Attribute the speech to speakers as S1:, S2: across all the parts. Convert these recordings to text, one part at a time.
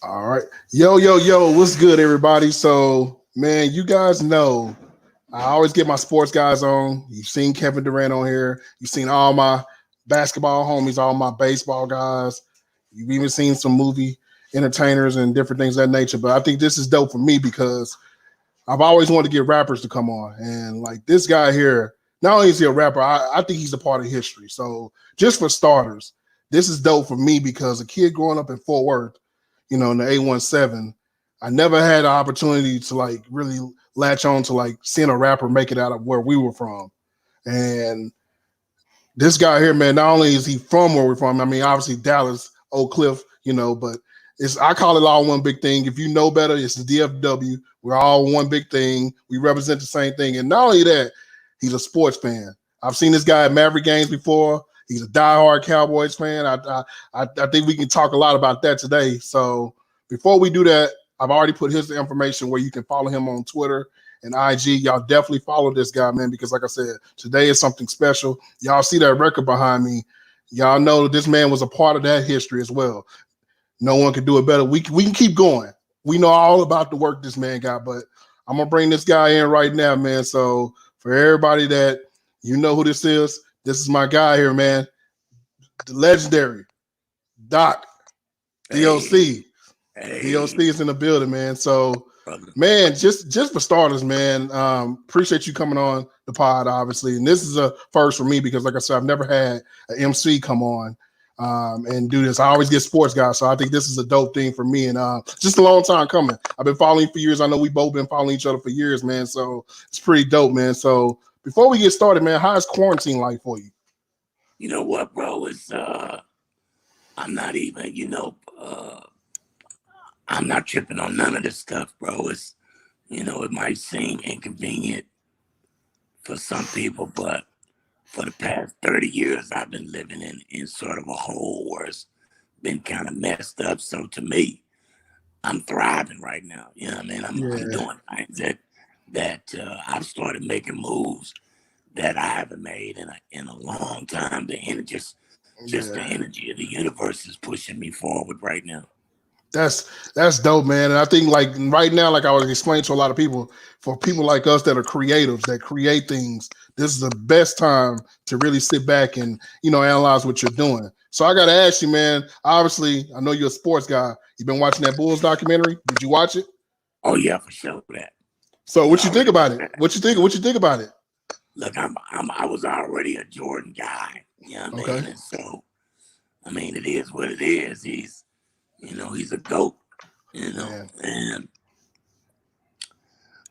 S1: All right. Yo, what's good, everybody? So, man, you guys know I always get my sports guys on. You've seen Kevin Durant on here. You've seen all my basketball homies, all my baseball guys. You've even seen some movie entertainers and different things of that nature. But I think this is dope for me because I've always wanted to get rappers to come on. And like this guy here, not only is he a rapper, I think he's a part of history. So just for starters, this is dope for me because a kid growing up in Fort Worth, in the 817, I never had an opportunity to like really latch on to like seeing a rapper make it out of where we were from. And this guy here, man, not only is he from where we're from, I mean, obviously Dallas, Oak Cliff, but I call it all one big thing. If you know better, it's the DFW. We're all one big thing. We represent the same thing. And not only that, he's a sports fan. I've seen this guy at Maverick games before. He's a diehard Cowboys fan. I think we can talk a lot about that today. So before we do that, I've already put his information where you can follow him on Twitter and IG. Y'all definitely follow this guy, man, because like I said, today is something special. Y'all see that record behind me. Y'all know that this man was a part of that history as well. No one can do it better. We can keep going. We know all about the work this man got, but I'm going to bring this guy in right now, man. So for everybody that you know who this is my guy here, man. The legendary Doc, D.O.C. D.O.C. is in the building, man. So, man, just for starters, man, appreciate you coming on the pod, obviously. And this is a first for me because, like I said, I've never had an MC come on and do this. I always get sports guys, so I think this is a dope thing for me. And just a long time coming. I've been following you for years. I know we both been following each other for years, man. So it's pretty dope, man. So before we get started, man, how is quarantine like for you?
S2: You know what, bro? It's I'm not even, I'm not tripping on none of this stuff, bro. It's, it might seem inconvenient for some people, but for the past 30 years, I've been living in sort of a hole where it's been kind of messed up. So to me, I'm thriving right now. You know what I mean? I'm doing things that I've started making moves that I haven't made in a long time. The energy, just the energy of the universe is pushing me forward right now.
S1: That's dope, man. And I think like right now, like I was explaining to a lot of people, for people like us that are creatives, that create things, this is the best time to really sit back and, analyze what you're doing. So I got to ask you, man, obviously, I know you're a sports guy. You've been watching that Bulls documentary. Did you watch it?
S2: Oh yeah, for sure that.
S1: So what you think about it? What you think about it?
S2: Look, I was already a Jordan guy. You know what I mean? And so, I mean, it is what it is. He's a GOAT, and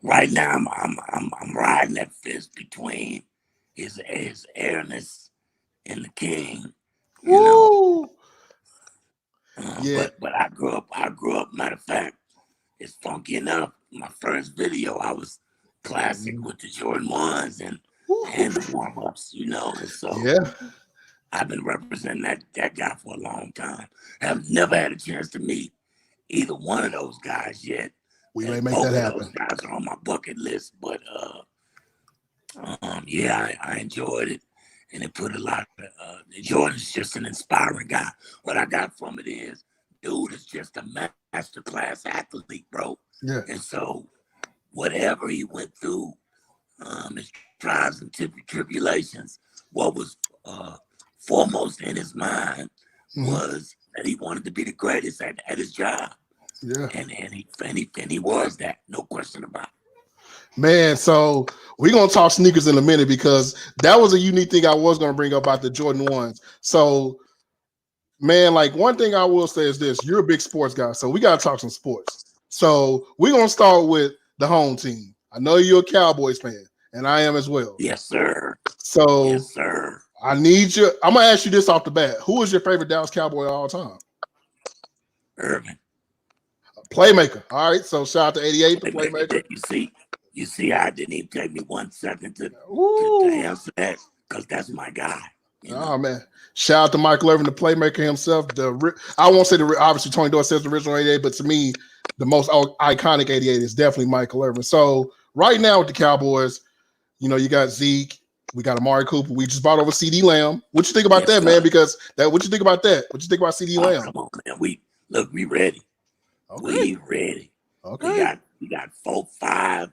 S2: right now I'm riding that fist between his airness and the king. But I grew up. Matter of fact, it's funky enough. My first video, I was classic with the Jordan 1s and the warm-ups, and so I've been representing that guy for a long time. I've never had a chance to meet either one of those guys yet.
S1: We may make that happen.
S2: Those guys are on my bucket list, but I enjoyed it, and it put a lot of. Jordan's just an inspiring guy. What I got from it is, dude is just a masterclass athlete, bro.
S1: Yeah.
S2: And so, whatever he went through, his trials and tribulations, what was foremost in his mind was that he wanted to be the greatest at his job.
S1: Yeah.
S2: And he was that, no question about it.
S1: Man, so we're going to talk sneakers in a minute because that was a unique thing I was going to bring up about the Jordan 1s. So, man, like one thing I will say is this. You're a big sports guy, so we got to talk some sports. So we're going to start with the home team. I know you're a Cowboys fan, and I am as well.
S2: Yes, sir.
S1: So
S2: yes, sir.
S1: I need you. I'm going to ask you this off the bat. Who is your favorite Dallas Cowboy of all time?
S2: Irvin.
S1: Playmaker. All right, so shout out to 88, the playmaker.
S2: You see, I didn't even take me 1 second to answer that because that's my guy.
S1: Oh, man. Shout out to Michael Irvin, the playmaker himself. I won't say obviously Tony Dorsett's the original 88, but to me, the most iconic 88 is definitely Michael Irvin. So right now with the Cowboys, you got Zeke. We got Amari Cooper. We just brought over CD Lamb. What you think about that, man? Because what you think about that? What you think about CD Lamb?
S2: Come on, man. We ready.
S1: Okay.
S2: We ready. We
S1: Okay.
S2: got 4, 5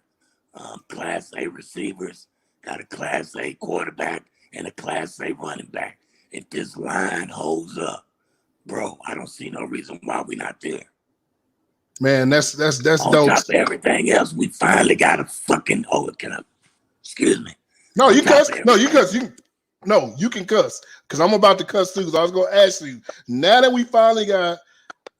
S2: Class A receivers, got a Class A quarterback, and a Class A running back. If this line holds up, bro, I don't see no reason why we're not there.
S1: Man, that's
S2: On
S1: dope.
S2: top of everything else, we finally got a fucking excuse me.
S1: No,
S2: On
S1: you
S2: top
S1: cuss.
S2: of
S1: No, you
S2: everything,
S1: cuss. No, you can cuss because I'm about to cuss too. So I was going to ask you. Now that we finally got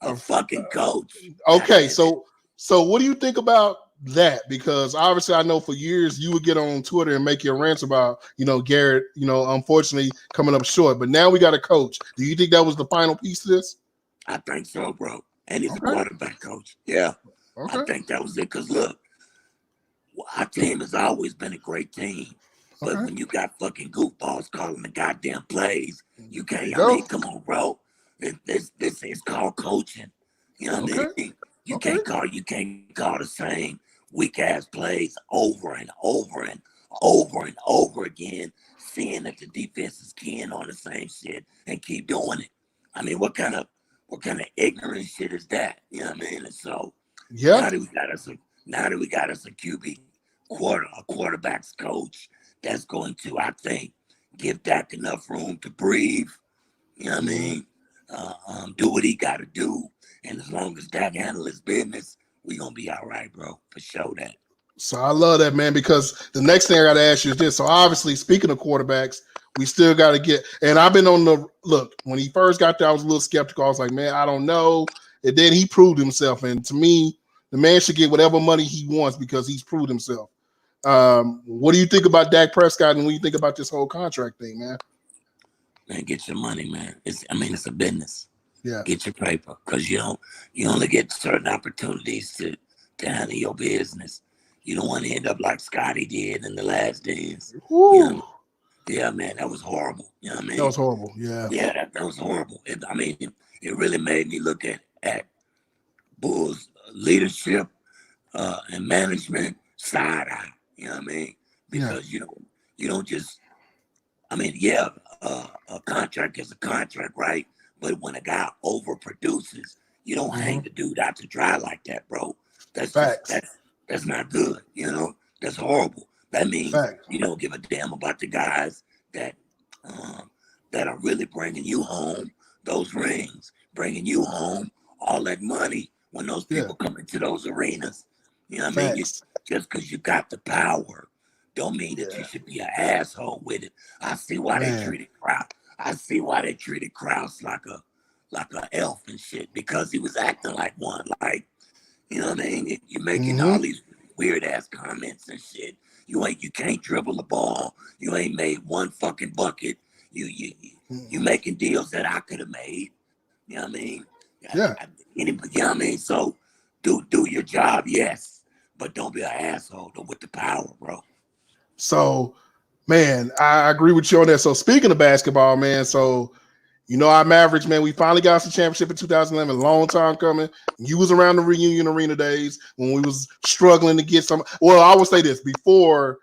S2: a fucking coach. God
S1: okay,
S2: damn it.
S1: so what do you think about that? Because obviously, I know for years you would get on Twitter and make your rants about Garrett. Unfortunately coming up short. But now we got a coach. Do you think that was the final piece to this?
S2: I think so, bro. And he's a
S1: Okay.
S2: quarterback coach. Yeah, I
S1: Okay.
S2: think that was it. Because look, our team has always been a great team. But
S1: Okay.
S2: when you got fucking goofballs calling the goddamn plays, you
S1: There you
S2: can't. I
S1: go.
S2: mean, come on, bro. This is called coaching. You know what
S1: Okay.
S2: I mean?
S1: Okay.
S2: You can't call the same weak ass plays over and over and over and over again, seeing that the defense is keying on the same shit and keep doing it. I mean, what kind of ignorant shit is that? You know what I mean? And so
S1: Yeah.
S2: now that we got us a quarterback's coach that's going to, I think, give Dak enough room to breathe. You know what I mean? Do what he got to do, and as long as Dak handle his business, we gonna be all right, bro. For sure that.
S1: So I love that, man, because the next thing I got to ask you is this. So obviously, speaking of quarterbacks, we still got to get, and I've been on the look, when he first got there, I was a little skeptical. I was like, man, I don't know. And then he proved himself. And to me, the man should get whatever money he wants because he's proved himself. What do you think about Dak Prescott and when you think about this whole contract thing, man?
S2: Man, get your money, man. It's a business.
S1: Yeah.
S2: Get your paper, because you only get certain opportunities to handle your business. You don't want to end up like Scotty did in The Last Dance. You know what I mean? Yeah, man, that was horrible. You know what I mean?
S1: That was horrible. Yeah.
S2: Yeah, that was horrible. It really made me look at Bulls leadership and management side eye. You know what I mean?
S1: Yeah.
S2: Because you don't just. Yeah, a contract is a contract, right? But when a guy overproduces, you don't hang the dude out to dry like that, bro. That's just
S1: Facts.
S2: that's not good. That's horrible. That means
S1: Facts.
S2: you don't give a damn about the guys that um, that are really bringing you home those rings, bringing you home all that money when those
S1: Yeah.
S2: people come into those arenas. You know what I mean?
S1: Facts.
S2: Just because you got the power don't mean that you
S1: Yeah.
S2: should be an asshole with it. I see why they
S1: Man.
S2: treated Kraus. I see why they treated Kraus like a elf and shit, because he was acting like one. Like, you know what I mean? You're making all these weird ass comments and shit. You can't dribble the ball. You ain't made one fucking bucket. You making deals that I could have made. You know what I mean?
S1: Yeah.
S2: You know what I mean? So do your job, yes, but don't be an asshole with the power, bro.
S1: So, man, I agree with you on that. So, speaking of basketball, man, our Mavericks, man, we finally got some championship in 2011. Long time coming. You was around the reunion arena days when we was struggling to get some. Well, I would say this before,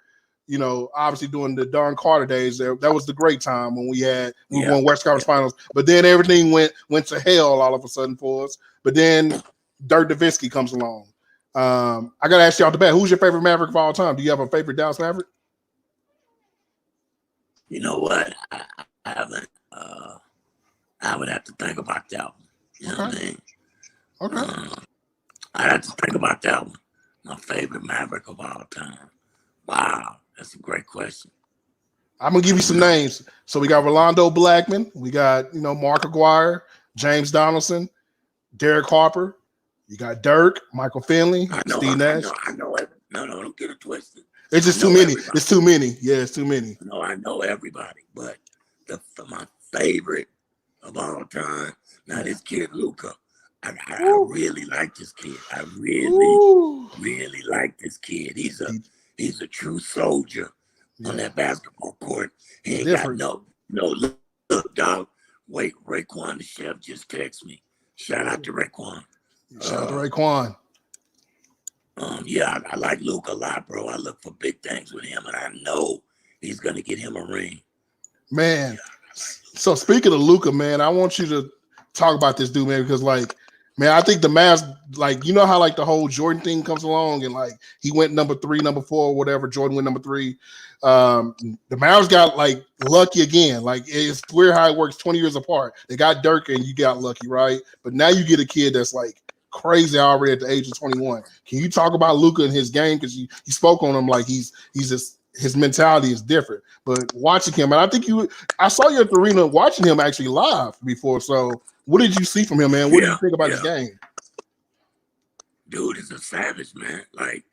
S1: obviously during the Don Carter days. That was the great time when we won West Conference Finals. But then everything went to hell all of a sudden for us. But then Dirk Nowitzki comes along. I got to ask you off the bat, who's your favorite Maverick of all time? Do you have a favorite Dallas Maverick?
S2: You know what? I haven't. I would have to think about that one. You know what I mean?
S1: Okay.
S2: I'd have to think about that one. My favorite Maverick of all time. Wow, that's a great question.
S1: I'm gonna give you some names. So we got Rolando Blackman, we got Mark Aguirre, James Donaldson, Derek Harper. You got Dirk, Michael Finley, Steve Nash.
S2: I know it. No, don't get it twisted.
S1: It's just too many. Everybody. It's too many. Yeah, it's too many.
S2: No, I know everybody, but my favorite of all time. Now this kid Luca, I really like this kid. I really like this kid. He's a true soldier on that basketball court. He ain't got no look, dog. Wait, Raekwon the chef just texted me. Shout out to Raekwon.
S1: Shout out to Raekwon.
S2: Yeah, I like Luke a lot, bro. I look for big things with him, and I know he's gonna get him a ring.
S1: Man, so speaking of Luka, man, I want you to talk about this dude, man, because Man, I think the Mavs, like, you know how like the whole Jordan thing comes along and like he went number 3, number 4, whatever. Jordan went number 3. The Mavs got like lucky again. Like it's weird how it works 20 years apart. They got Dirk and you got lucky, right? But now you get a kid that's like crazy already at the age of 21. Can you talk about Luka and his game? Because you spoke on him like he's just his mentality is different. But watching him, and I think I saw you at the arena watching him actually live before. So what did you see from him, man? What do you
S2: Yeah,
S1: think about his
S2: yeah.
S1: game?
S2: Dude is a savage, man. Like,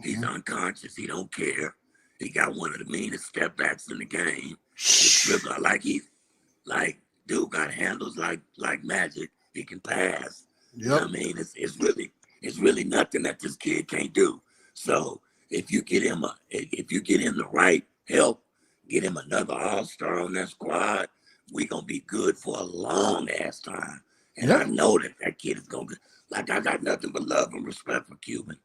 S2: he's unconscious. He don't care. He got one of the meanest step backs in the game. His dribbler, like, dude got handles like magic. He can pass.
S1: Yep.
S2: You know what I mean? It's really nothing that this kid can't do. So if you get him the right help, get him another all-star on that squad, we gonna be good for a long ass time. And I know that kid is gonna like, I got nothing but love and respect for Cuban.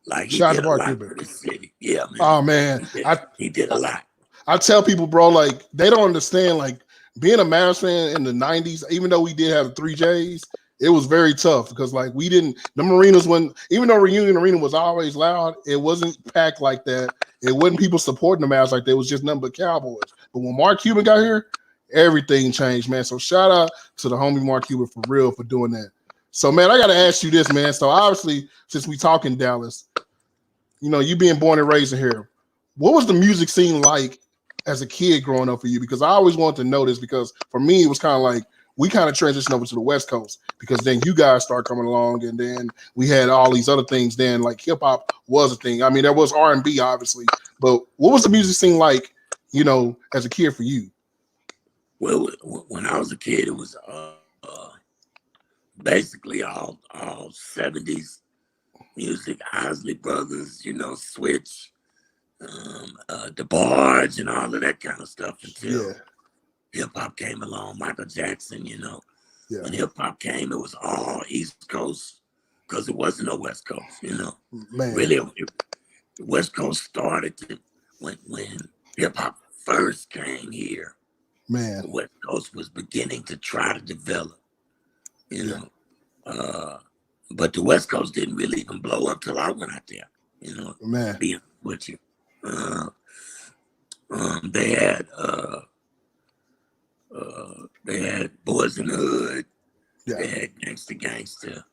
S2: Like, he did a lot for this city. Yeah, man.
S1: Oh man,
S2: he did a lot.
S1: I tell people, bro, like they don't understand. Like being a Mavs fan in the '90s, even though we did have the 3Js, it was very tough because like we didn't. The arenas when even though Reunion Arena was always loud, it wasn't packed like that. It wasn't people supporting the Mavs like that. It was just nothing but Cowboys. But when Mark Cuban got here, everything changed, man. So shout out to the homie Mark Cuban for real for doing that. So, man, I got to ask you this, man. So, obviously, since we talk in Dallas, you know, you being born and raised here, what was the music scene like as a kid growing up for you? Because I always wanted to know this because for me, it was kind of like we kind of transitioned over to the West Coast because then you guys start coming along and then we had all these other things. Then like hip hop was a thing. I mean, there was R&B, obviously. But what was the music scene like, you know, as a kid for you?
S2: Well, when I was a kid, it was basically all 70s music, Isley Brothers, you know, Switch, the Barge, and all of that kind of stuff until hip hop came along. Michael Jackson, you know, when hip hop came, it was all East Coast because it wasn't no West Coast, you know.
S1: Man.
S2: Really, the West Coast started when hip hop first came here.
S1: Man,
S2: the West Coast was beginning to try to develop, you know. But the West Coast didn't really even blow up till I went out there, you know.
S1: Man,
S2: being with you, they had Boys in the Hood, they had Gangsta,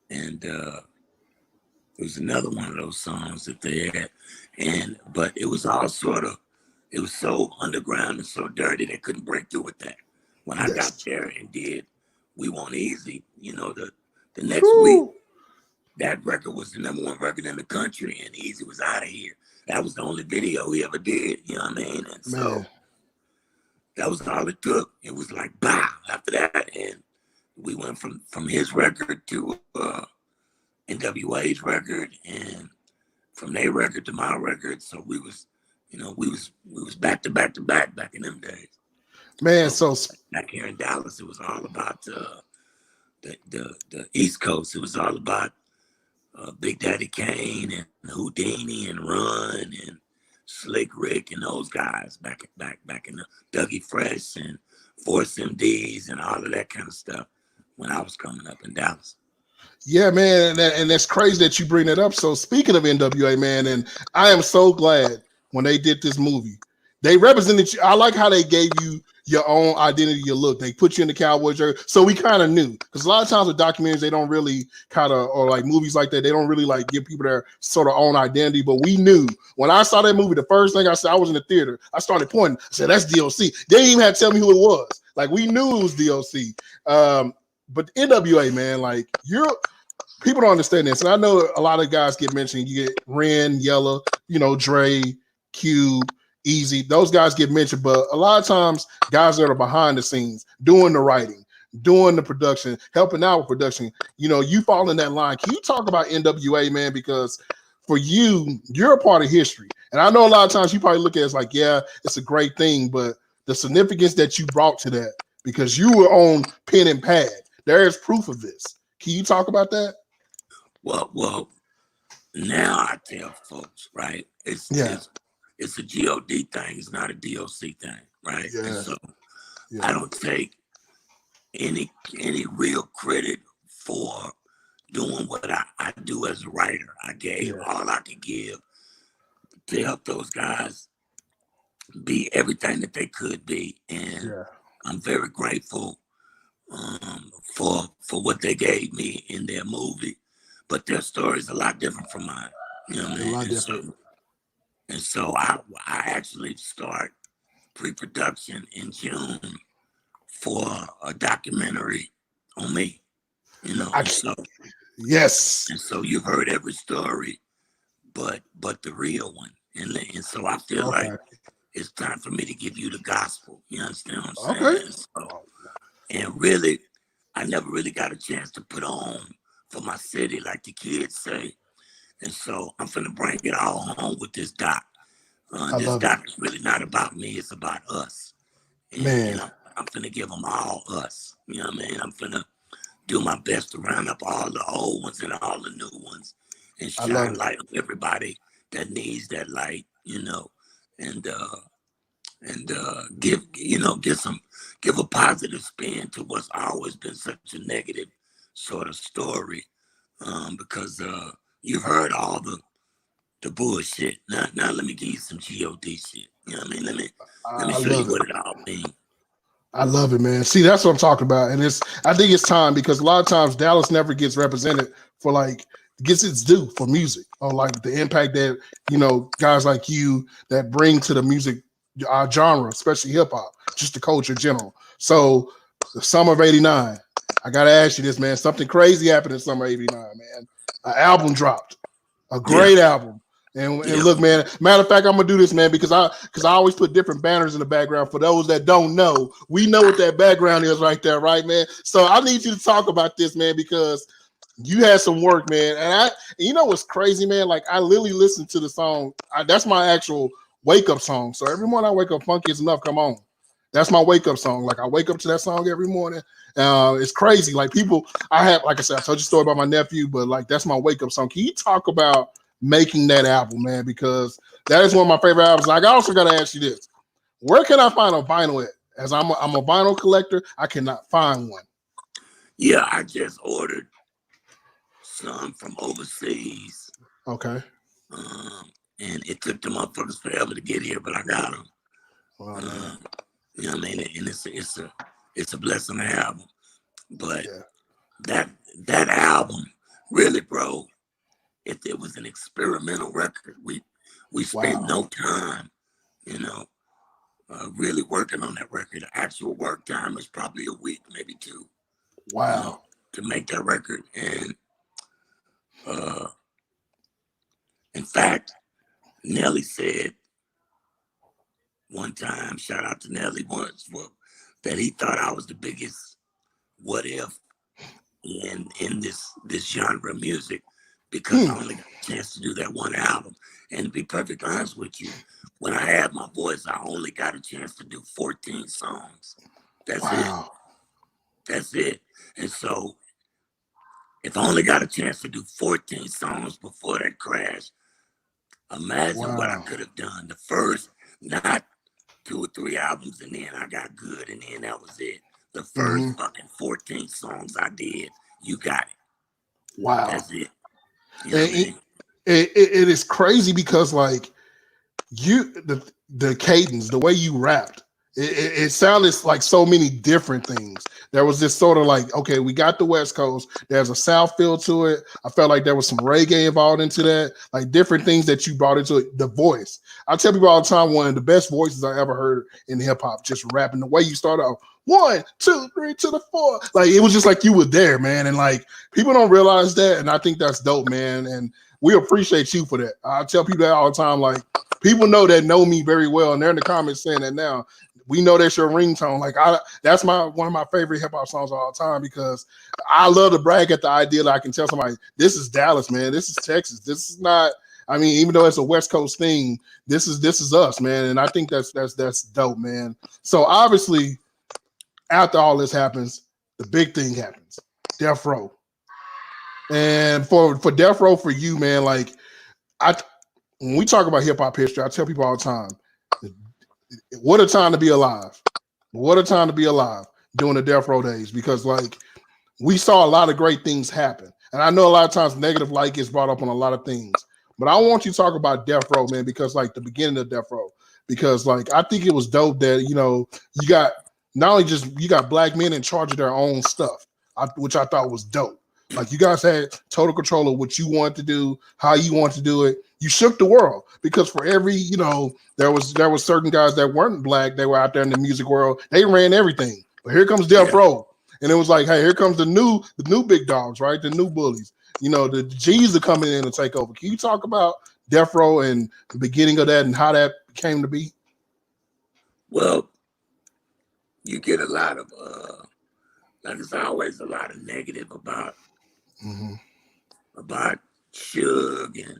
S2: and it was another one of those songs that they had, but it was all it was so underground and so dirty they couldn't break through with that. When I got there and did We Want Easy, you know, the next week, that record was the #1 record in the country, and Easy was out of here. That was the only video he ever did, you know what I mean? And so that was all it took. It was like, bah, after that. And we went from his record to NWA's record, and from their record to my record. So we was back to back to back in them days.
S1: Man,
S2: so back here in Dallas, it was all about the East Coast. It was all about Big Daddy Kane and Houdini and Run and Slick Rick and those guys back in the Dougie Fresh and Force MDs and all of that kind of stuff when I was coming up in Dallas.
S1: Yeah, man, and that's crazy that you bring that up. So speaking of NWA, man, and I am so glad when they did this movie, they represented you. I like how they gave you your own identity, your look. They put you in the cowboy jersey, so we kind of knew. Because a lot of times with documentaries, they don't really kind of, or like movies like that, they don't really like give people their sort of own identity. But we knew when I saw that movie, the first thing I said, I was in the theater. I started pointing. I said, "That's D.O.C." They didn't even have to tell me who it was. Like we knew it was D.O.C. But NWA, man, like people don't understand this. And I know a lot of guys get mentioned. You get Ren, Yella, you know, Dre, Cube, Easy. Those guys get mentioned. But a lot of times, guys that are behind the scenes, doing the writing, doing the production, helping out with production, you know, you fall in that line. Can you talk about NWA, man? Because for you, you're a part of history. And I know a lot of times you probably look at it as like, yeah, it's a great thing. But the significance that you brought to that, because you were on pen and pad. There is proof of this. Can you talk about that?
S2: Well, now I tell folks, right? It's a G.O.D. thing. It's not a D.O.C. thing, right?
S1: Yeah.
S2: And so I don't take any real credit for do as a writer. I gave all I could give to help those guys be everything that they could be, and I'm very grateful for what they gave me in their movie. But their story is a lot different from mine. You know what I mean?
S1: A lot different.
S2: And so I actually start pre-production in June for a documentary on me. You know,
S1: yes.
S2: And so you've heard every story, but the real one. And so I feel like it's time for me to give you the gospel. You understand what I'm saying?
S1: Okay.
S2: So, and really, I never really got a chance to put on for my city, like the kids say. And so I'm finna bring it all home with this doc. This doc is really not about me, it's about us. And I'm finna give them all us. You know what I mean? I'm finna do my best to round up all the old ones and all the new ones and shine light on everybody that needs that light, you know, and give a positive spin to what's always been such a negative sort of story, because you've heard all the bullshit. Now let me give you some God shit. You know what I mean? Let me show you what it all means.
S1: I love it, man. See, that's what I'm talking about, and I think it's time, because a lot of times Dallas never gets represented for gets its due for music, or like the impact that guys like you that bring to the music genre, especially hip hop, just the culture in general. So the summer of '89, I gotta ask you this, man. Something crazy happened in summer '89, man. An album dropped, a great album. And look, man, matter of fact, I'm gonna do this, man, because I always put different banners in the background. For those that don't know, we know what that background is right there, right, man? So I need you to talk about this, man, because you had some work, man. And you know what's crazy, man? Like, I literally listened to the song. That's my actual wake-up song. So every morning I wake up, Funky Is Enough, come on. That's my wake-up song. Like, I wake up to that song every morning. It's crazy. Like, people, like I said, I told you a story about my nephew, but like, that's my wake-up song. Can you talk about making that album, man? Because that is one of my favorite albums. Like, I also got to ask you this: where can I find a vinyl at? As I'm a vinyl collector, I cannot find one.
S2: Yeah, I just ordered some from overseas.
S1: Okay.
S2: And it took the motherfuckers forever to get here, but I got them. You know what I mean? And it's a blessing to have them. But that album, really, bro, it was an experimental record. We spent no time, really working on that record. The actual work time is probably a week, maybe two.
S1: Wow.
S2: To make that record. And in fact, Nelly said one time, shout out to Nelly once, that he thought I was the biggest what if in this genre of music, because I only got a chance to do that one album. And to be perfectly honest with you, when I had my voice, I only got a chance to do 14 songs. That's it. That's it. And so if I only got a chance to do 14 songs before that crash, imagine what I could have done. The first, not 2 or 3 albums, and then I got good, and then that was it. The first fucking 14 songs I did, you got it.
S1: Wow.
S2: That's it. You know what I mean?
S1: It is crazy because, like, the cadence, the way you rapped, it sounded like so many different things. There was this sort of like, okay, we got the West Coast. There's a South feel to it. I felt like there was some reggae involved into that, like different things that you brought into it. The voice. I tell people all the time, one of the best voices I ever heard in hip hop, just rapping. The way you start off, 1, 2, 3 to the 4. Like, it was just like you were there, man. And like, people don't realize that. And I think that's dope, man. And we appreciate you for that. I tell people that all the time. Like, people know me very well, and they're in the comments saying that now. We know that's your ringtone. Like, that's one of my favorite hip hop songs of all time, because I love to brag at the idea that I can tell somebody, this is Dallas, man. This is Texas. This is not. I mean, even though it's a West Coast thing, this is us, man. And I think that's dope, man. So obviously, after all this happens, the big thing happens, Death Row. And for Death Row, for you, man, like, when we talk about hip hop history, I tell people all the time, what a time to be alive. What a time to be alive during the Death Row days, because like, we saw a lot of great things happen. And I know a lot of times negative light gets brought up on a lot of things, but I want you to talk about Death Row, man, because like the beginning of Death Row, because like I think it was dope that you got not only just you got black men in charge of their own stuff, which I thought was dope. Like you guys had total control of what you wanted to do, how you wanted to do it. You shook the world because for every there was certain guys that weren't black. They were out there in the music world. They ran everything. But here comes Death
S2: Yeah.
S1: Row. And it was like, hey, here comes the new big dogs, right? The new bullies. The G's are coming in to take over. Can you talk about Death Row and the beginning of that and how that came to be?
S2: Well, you get a lot of like there's always a lot of negative about Suge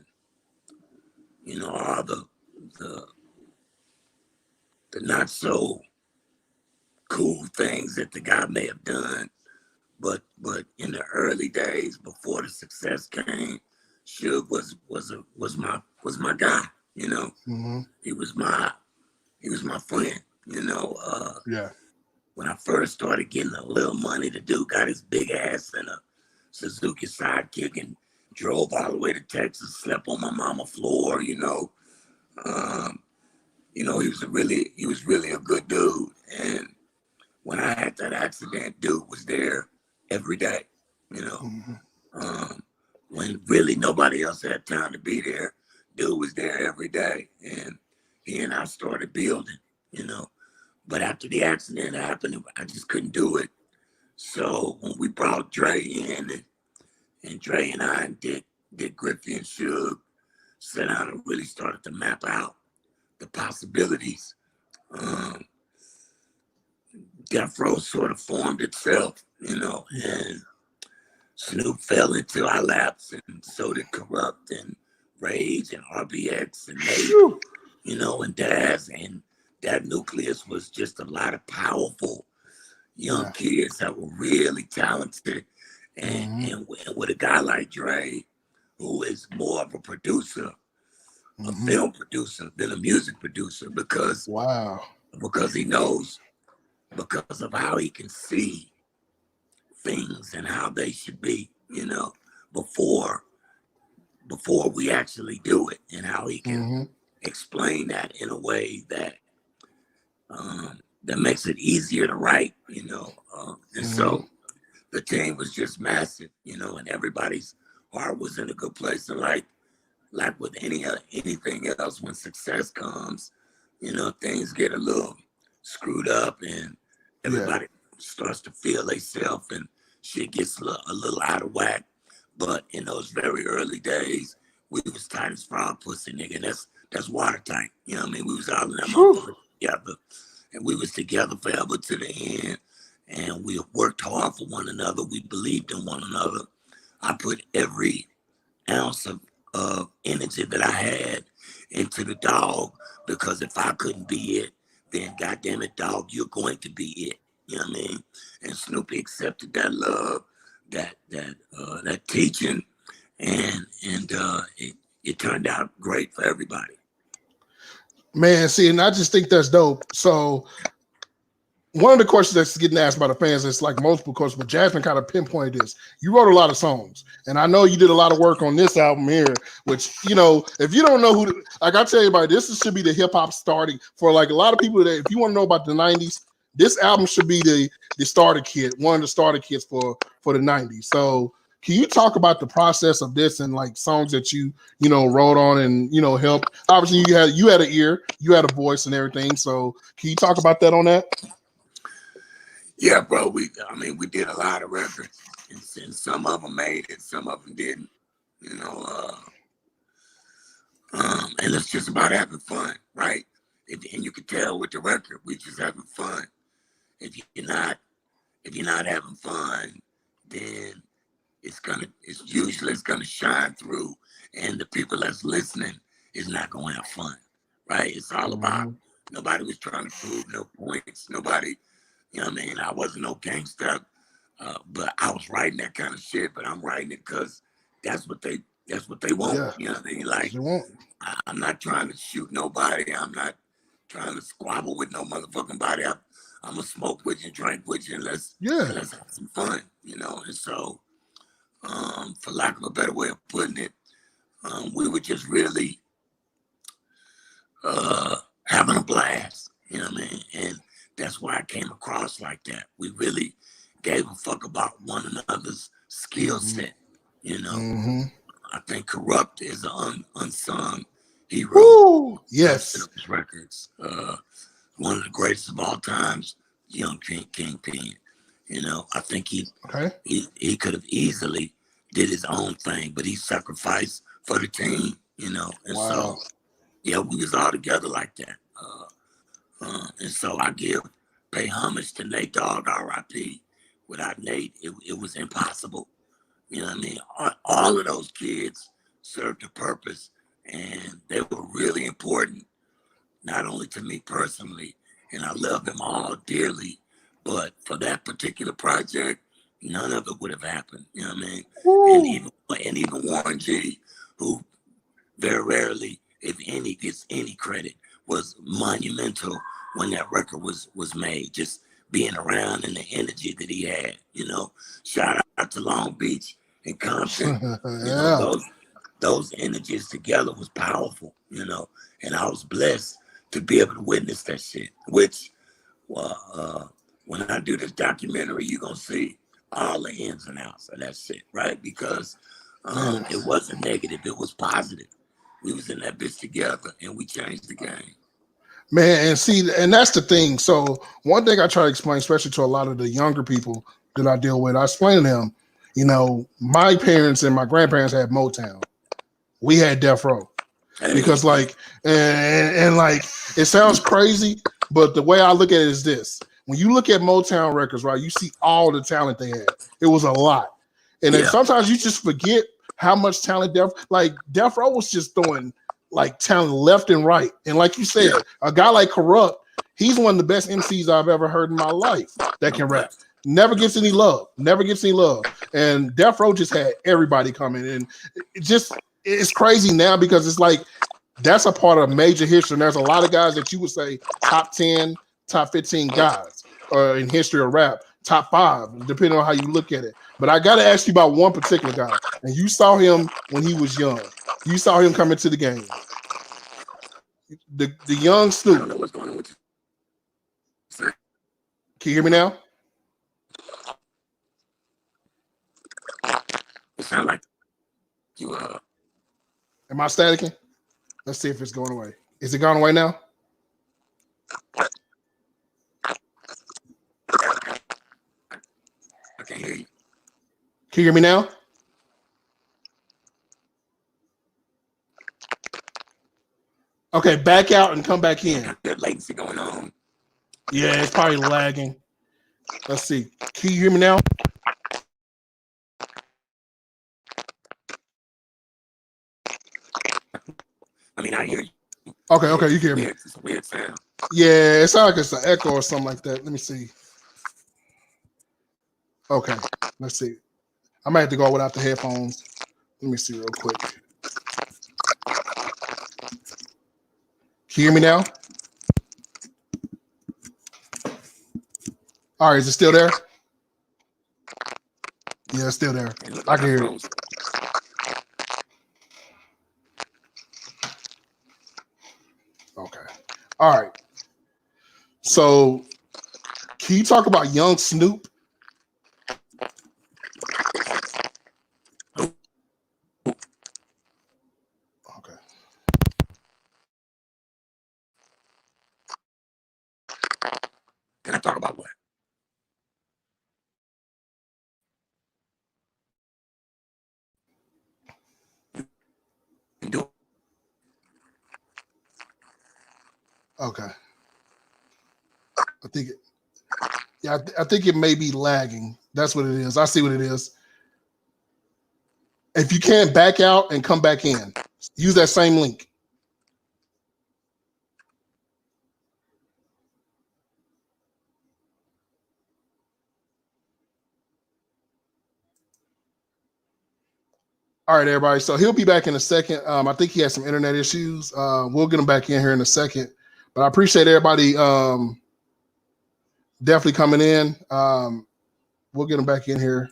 S2: and all the not so cool things that the guy may have done. But in the early days before the success came, Suge was my guy. He was my friend.
S1: Yeah.
S2: When I first started getting a little money, the dude got his big ass in a Suzuki Sidekick and drove all the way to Texas, slept on my mama floor. He was really a good dude. And when I had that accident, dude was there every day. When really nobody else had time to be there, dude was there every day. And he and I started building. But after the accident happened, I just couldn't do it. So when we brought Dre in, and Dre and I and Dick Griffey and Suge sat down and really started to map out the possibilities, Death Row sort of formed itself, and Snoop fell into our laps, and so did Corrupt and Rage and RBX and Nate, and Daz, and that nucleus was just a lot of powerful young kids that were really talented. And with a guy like Dre, who is more of a producer, a film producer than a music producer, because he knows, because of how he can see things and how they should be, before we actually do it, and how he can explain that in a way that that makes it easier to write, and so the team was just massive, and everybody's heart was in a good place. And like with anything else, when success comes, things get a little screwed up, and everybody starts to feel themselves, and shit gets a little out of whack. But in those very early days, we was tight as frog pussy, nigga. And that's watertight. You know what I mean? We was all in that motherfucker together, and we was together forever to the end. And we worked hard for one another. We believed in one another. I put every ounce of energy that I had into the dog, because if I couldn't be it, then goddamn it, dog, you're going to be it. You know what I mean? And Snoopy accepted that love, that teaching, and it turned out great for everybody.
S1: Man, see, and I just think that's dope. So one of the questions that's getting asked by the fans is like multiple questions, but Jasmine kind of pinpointed this. You wrote a lot of songs, and I know you did a lot of work on this album here, which, if you don't know like I tell you about, this should be the hip hop starting for like a lot of people that, if you want to know about the 90s, this album should be the starter kit, one of the starter kits for the 90s. So can you talk about the process of this and like songs that you wrote on and helped? Obviously you had an ear, you had a voice and everything. So can you talk about that on that?
S2: Yeah, bro. We did a lot of records, and some of them made it, some of them didn't. And it's just about having fun, right? And you can tell with the record, we just having fun. If you're not having fun, then it's usually gonna shine through, and the people that's listening is not gonna have fun, right? It's all about, nobody was trying to prove no points. Nobody, you know what I mean? I wasn't no gangster, but I was writing that kind of shit. But I'm writing it because that's what they want.
S1: Yeah.
S2: You know what I mean? Like, I'm not trying to shoot nobody. I'm not trying to squabble with no motherfucking body. I'm gonna smoke with you, drink with you, and let's have some fun, And so for lack of a better way of putting it. We were just really having a blast, you know what I mean? And that's why I came across like that. We really gave a fuck about one another's skill set, you know.
S1: Mm-hmm.
S2: I think Corrupt is an unsung hero.
S1: Woo! Yes.
S2: Records. One of the greatest of all times, Young Kingpin. You know, I think he could have easily did his own thing, but he sacrificed for the team, you know. And so, yeah, we was all together like that. And so I pay homage to Nate Dogg, R.I.P. Without Nate, it was impossible. You know what I mean? All of those kids served a purpose, and they were really important, not only to me personally, and I love them all dearly, but for that particular project, none of it would have happened. You know what I mean? And even Warren G, who very rarely, if any, gets any credit, was monumental when that record was made. Just being around and the energy that he had, you know. Shout out to Long Beach and Compton. You know, those energies together was powerful, you know. And I was blessed to be able to witness that shit. Which, when I do this documentary, you're gonna see all the ins and outs of that shit, right? Because it wasn't negative; it was positive. We was in that bitch together, and we changed the game.
S1: Man, and see, and that's the thing. So one thing I try to explain, especially to a lot of the younger people that I deal with, I explain to them, you know, my parents and my grandparents had Motown. We had Death Row. Because like, and like, it sounds crazy, but the way I look at it is this. When you look at Motown records, right, you see all the talent they had. It was a lot. And then sometimes you just forget how much talent Death Row was just throwing like talent left and right. And like you said, a guy like Corrupt, he's one of the best MCs I've ever heard in my life that can rap. Never gets any love. Never gets any love. And Death Row just had everybody coming in. It's crazy now because it's like that's a part of major history. And there's a lot of guys that you would say top 10, top 15 guys in history of rap, top 5, depending on how you look at it. But I got to ask you about one particular guy. And you saw him when he was young. You saw him come into the game. The young Snoop. Can you hear me now?
S2: It sounds like you
S1: Am I staticking? Let's see if it's going away. Is it gone away now?
S2: I can't hear you.
S1: Can you hear me now? Okay, back out and come back in.
S2: Got latency going on.
S1: Yeah, it's probably lagging. Let's see. Can you hear me now?
S2: I mean, I hear you.
S1: Okay, you can hear me.
S2: It's a weird sound.
S1: Yeah, it sounds like it's an echo or something like that. Let me see. Okay, let's see. I might have to go without the headphones. Let me see real quick. Can you hear me now? All right, is it still there? Yeah, it's still there. I can hear it. Okay. All right. So, can you talk about young Snoop? Okay.
S2: Can I talk about what?
S1: Okay. I think it may be lagging. That's what it is. I see what it is. If you can't back out and come back in, use that same link. All right, everybody. So he'll be back in a second. I think he has some internet issues. We'll get him back in here in a second. But I appreciate everybody definitely coming in. We'll get him back in here.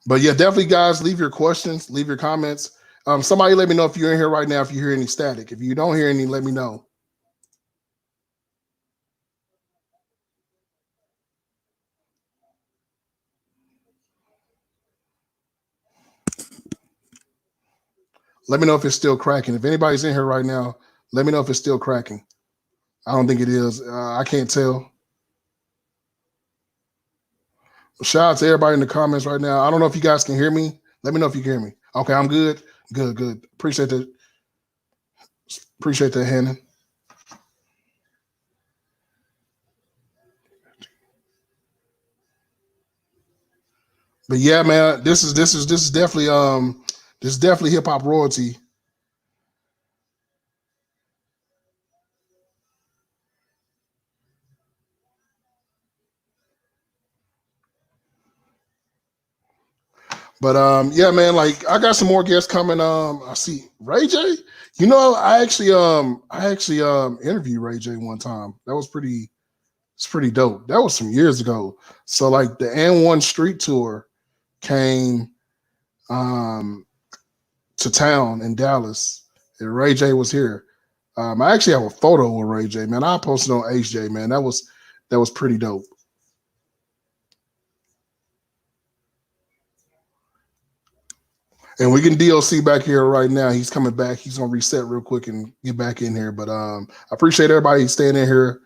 S1: But yeah, definitely, guys, leave your questions, leave your comments. Somebody let me know if you're in here right now, if you hear any static. If you don't hear any, let me know. Let me know if it's still cracking. If anybody's in here right now, let me know if it's still cracking. I don't think it is. I can't tell. Shout out to everybody in the comments right now. I don't know if you guys can hear me. Let me know if you can hear me. Okay, I'm good. Good, good. Appreciate that. Appreciate that, Hannah. But yeah, man, this is definitely hip hop royalty. But yeah, man, like I got some more guests coming. I see Ray J. You know, I actually interviewed Ray J one time. That was pretty it's pretty dope. That was some years ago. So like the N1 Street Tour came um to town in Dallas, and Ray J was here. I actually have a photo with Ray J, man. I posted on HJ, man. That was pretty dope. And we can D.O.C back here right now. He's coming back. He's gonna reset real quick and get back in here. But I appreciate everybody staying in here,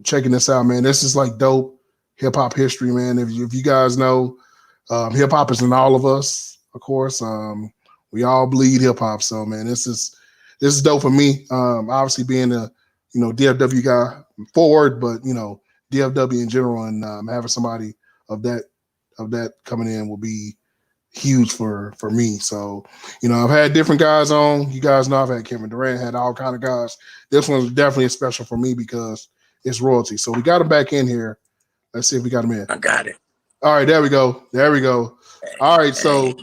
S1: checking this out, man. This is like dope hip hop history, man. If you guys know, hip hop is in all of us, of course. We all bleed hip hop, so man, this is dope for me. Obviously being a DFW guy forward, but DFW in general, and having somebody of that coming in will be huge for me. So, I've had different guys on. You guys know I've had Kevin Durant, had all kind of guys. This one's definitely special for me because it's royalty. So we got him back in here. Let's see if we got him in.
S2: I got it.
S1: All right, there we go. There we go. All right,
S2: Hey,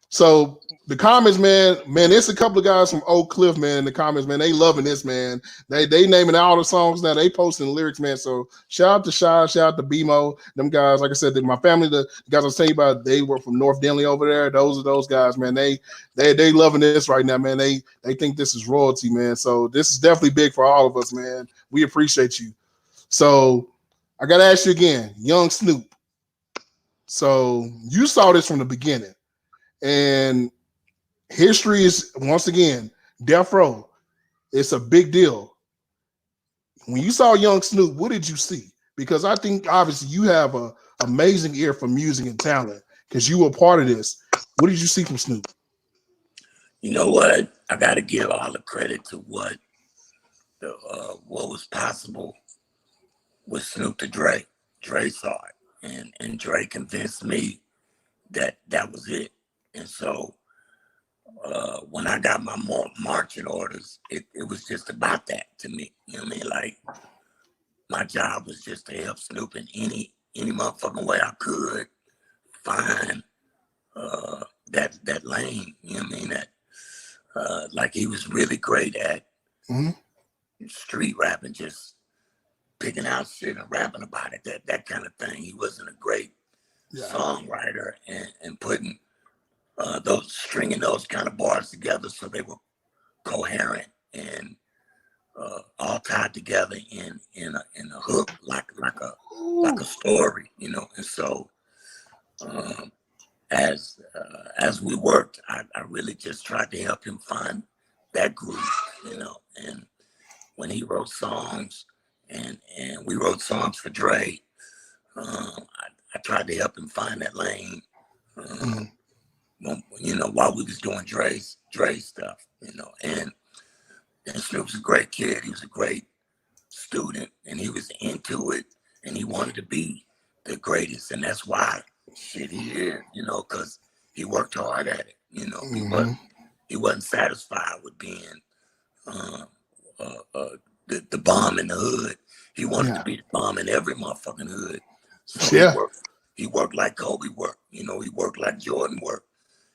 S1: so the comments, man, it's a couple of guys from Oak Cliff, man. In the comments, man, they loving this, man. They naming all the songs now. They posting the lyrics, man. So shout out to Shy, shout out to BMO, them guys. Like I said, my family, the guys I was telling you about, they were from North Denley over there. Those are those guys, man. They loving this right now, man. They think this is royalty, man. So this is definitely big for all of us, man. We appreciate you. So I gotta ask you again, Young Snoop. So you saw this from the beginning, and history is once again death row. It's a big deal. When you saw Young Snoop, what did you see? Because I think obviously you have a amazing ear for music and talent because you were part of this. What did you see from Snoop?
S2: you know what? I got to give all the credit to what was possible with Snoop to Dre. Dre saw it, and Dre convinced me that that was it. And so when I got my marching orders, it was just about that to me. You know what I mean? Like my job was just to help Snoop in any motherfucking way I could find that lane. You know what I mean? That like he was really great at
S1: Mm-hmm.
S2: street rapping, just picking out shit and rapping about it, that kind of thing. He wasn't a great
S1: Yeah.
S2: songwriter and putting those stringing those kind of bars together so they were coherent and all tied together in a hook like a story, And so as we worked, I really just tried to help him find that groove. And when he wrote songs and we wrote songs for Dre, I tried to help him find that lane.
S1: Mm-hmm.
S2: While we was doing Dre stuff, and Snoop's a great kid. He was a great student, and he was into it, and he wanted to be the greatest, and that's why shit he is, because he worked hard at it.
S1: Mm-hmm.
S2: He wasn't satisfied with being uh, the bomb in the hood. He wanted to
S1: Yeah.
S2: be the bomb in every motherfucking hood. So he
S1: Yeah.
S2: worked. He worked like Kobe worked. He worked like Jordan worked.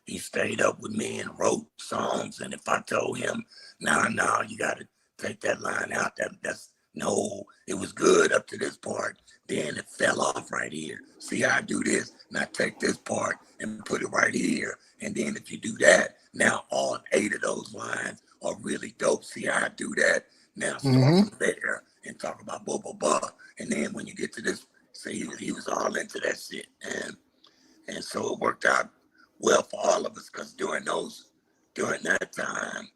S2: He stayed up with me and wrote songs. And if I told him, nah, you got to take that line out, that's No, it was good up to this part. Then it fell off right here. See how I do this? And I take this part and put it right here. And then if you do that, now all 8 of those lines are really dope. See how I do that? Now start
S1: Mm-hmm.
S2: from there and talk about blah, blah, blah. And then when you get to this, see, he was all into that shit. And so it worked out well for all of us because during that time,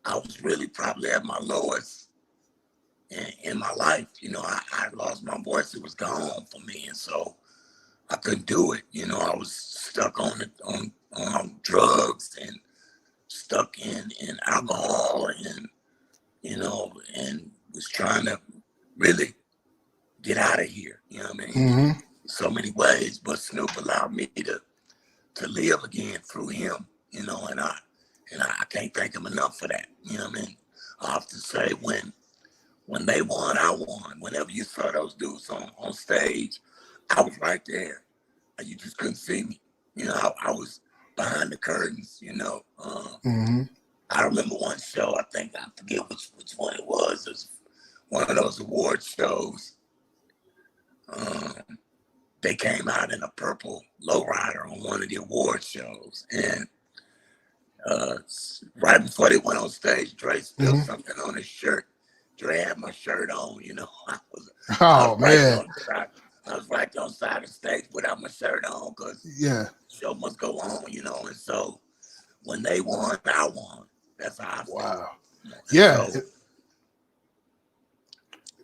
S2: I was really probably at my lowest in my life. You know, I lost my voice. It was gone for me. And so I couldn't do it. You know, I was stuck on drugs and stuck in alcohol and, you know, and was trying to really get out of here. You know what I mean?
S1: Mm-hmm.
S2: So many ways, but Snoop allowed me to live again through him, you know, and I can't thank him enough for that. You know what I mean? I often say when they won, I won. Whenever you saw those dudes on stage, I was right there. You just couldn't see me. You know, I was behind the curtains, you know.
S1: Mm-hmm.
S2: I remember one show, I forget which one it was. It was one of those award shows. They came out in a purple lowrider on one of the award shows. And right before they went on stage, Dre spilled something on his shirt. Dre had my shirt on, you know. I was
S1: Oh
S2: right
S1: man.
S2: on the side. I was right on the side of the stage without my shirt on because
S1: Yeah.
S2: the show must go on, you know. And so when they won, I won. That's how I feel.
S1: Wow.
S2: And
S1: Yeah.
S2: so,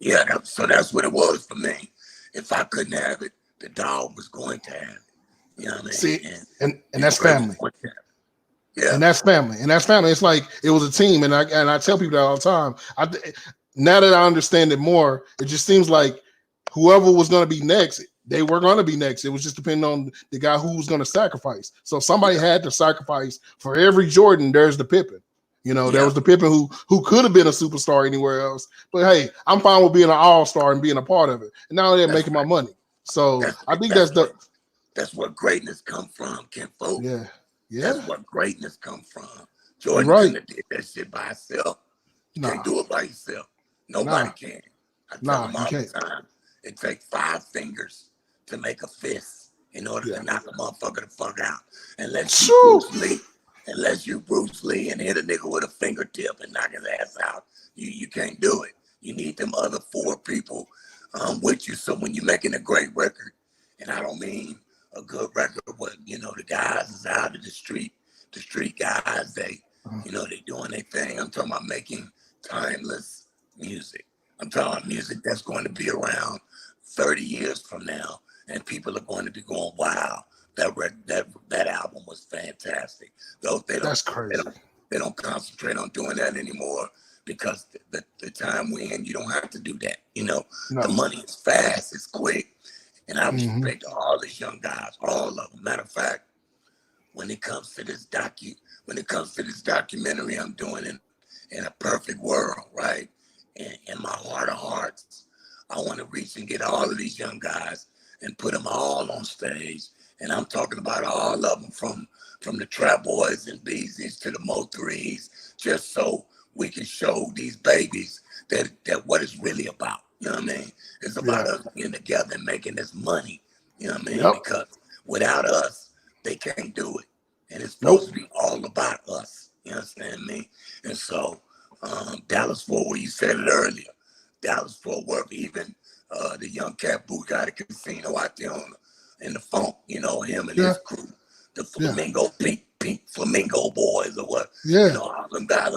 S2: yeah, so that's what it was for me. If I couldn't have it, the dog was going to have it. You know what I mean?
S1: See, and that's
S2: Dre was
S1: family.
S2: going to have it. Yeah.
S1: And that's family. And that's family. It's like it was a team. And I tell people that all the time. Now that I understand it more, it just seems like whoever was going to be next, they were going to be next. It was just depending on the guy who was going to sacrifice. So somebody had to sacrifice. For every Jordan, there's the Pippen. You know, there was the Pippen who could have been a superstar anywhere else. But hey, I'm fine with being an all-star and being a part of it. And now they're making my money. So I think
S2: that's where greatness come from, Ken Folk.
S1: Yeah.
S2: That's where greatness come from. Jordan couldn't have did that shit by himself. You can't do it by yourself. Nobody can. I tell them all the time, it takes 5 fingers to make a fist in order to knock a motherfucker the fuck out. Unless you Bruce Lee and hit a nigga with a fingertip and knock his ass out, you can't do it. You need them other 4 people with you. So when you're making a great record, and I don't mean a good record, but you know, the guys is out of the street guys, they doing their thing. I'm talking about making timeless music. I'm talking about music that's going to be around 30 years from now, and people are going to be going, wow, that album was fantastic. Though
S1: that's crazy.
S2: They don't concentrate on doing that anymore because the time we're in, you don't have to do that. You know, the money is fast, it's quick. And I respect all these young guys, all of them. Matter of fact, when it comes to this documentary I'm doing in a perfect world, right? In my heart of hearts, I want to reach and get all of these young guys and put them all on stage. And I'm talking about all of them from the Trap Boys and Beezies to the Mo3s, just so we can show these babies that what it's really about. You know what I mean? It's about us getting together and making this money. You know what I mean? Because without us, they can't do it. And it's supposed to be all about us. You understand me? And so Dallas Fort Worth, you said it earlier. Dallas Fort Worth, even the young cat Boo got a casino out there in the funk, you know, him and his crew, the Flamingo, pink Flamingo boys or what. You know, all them guys.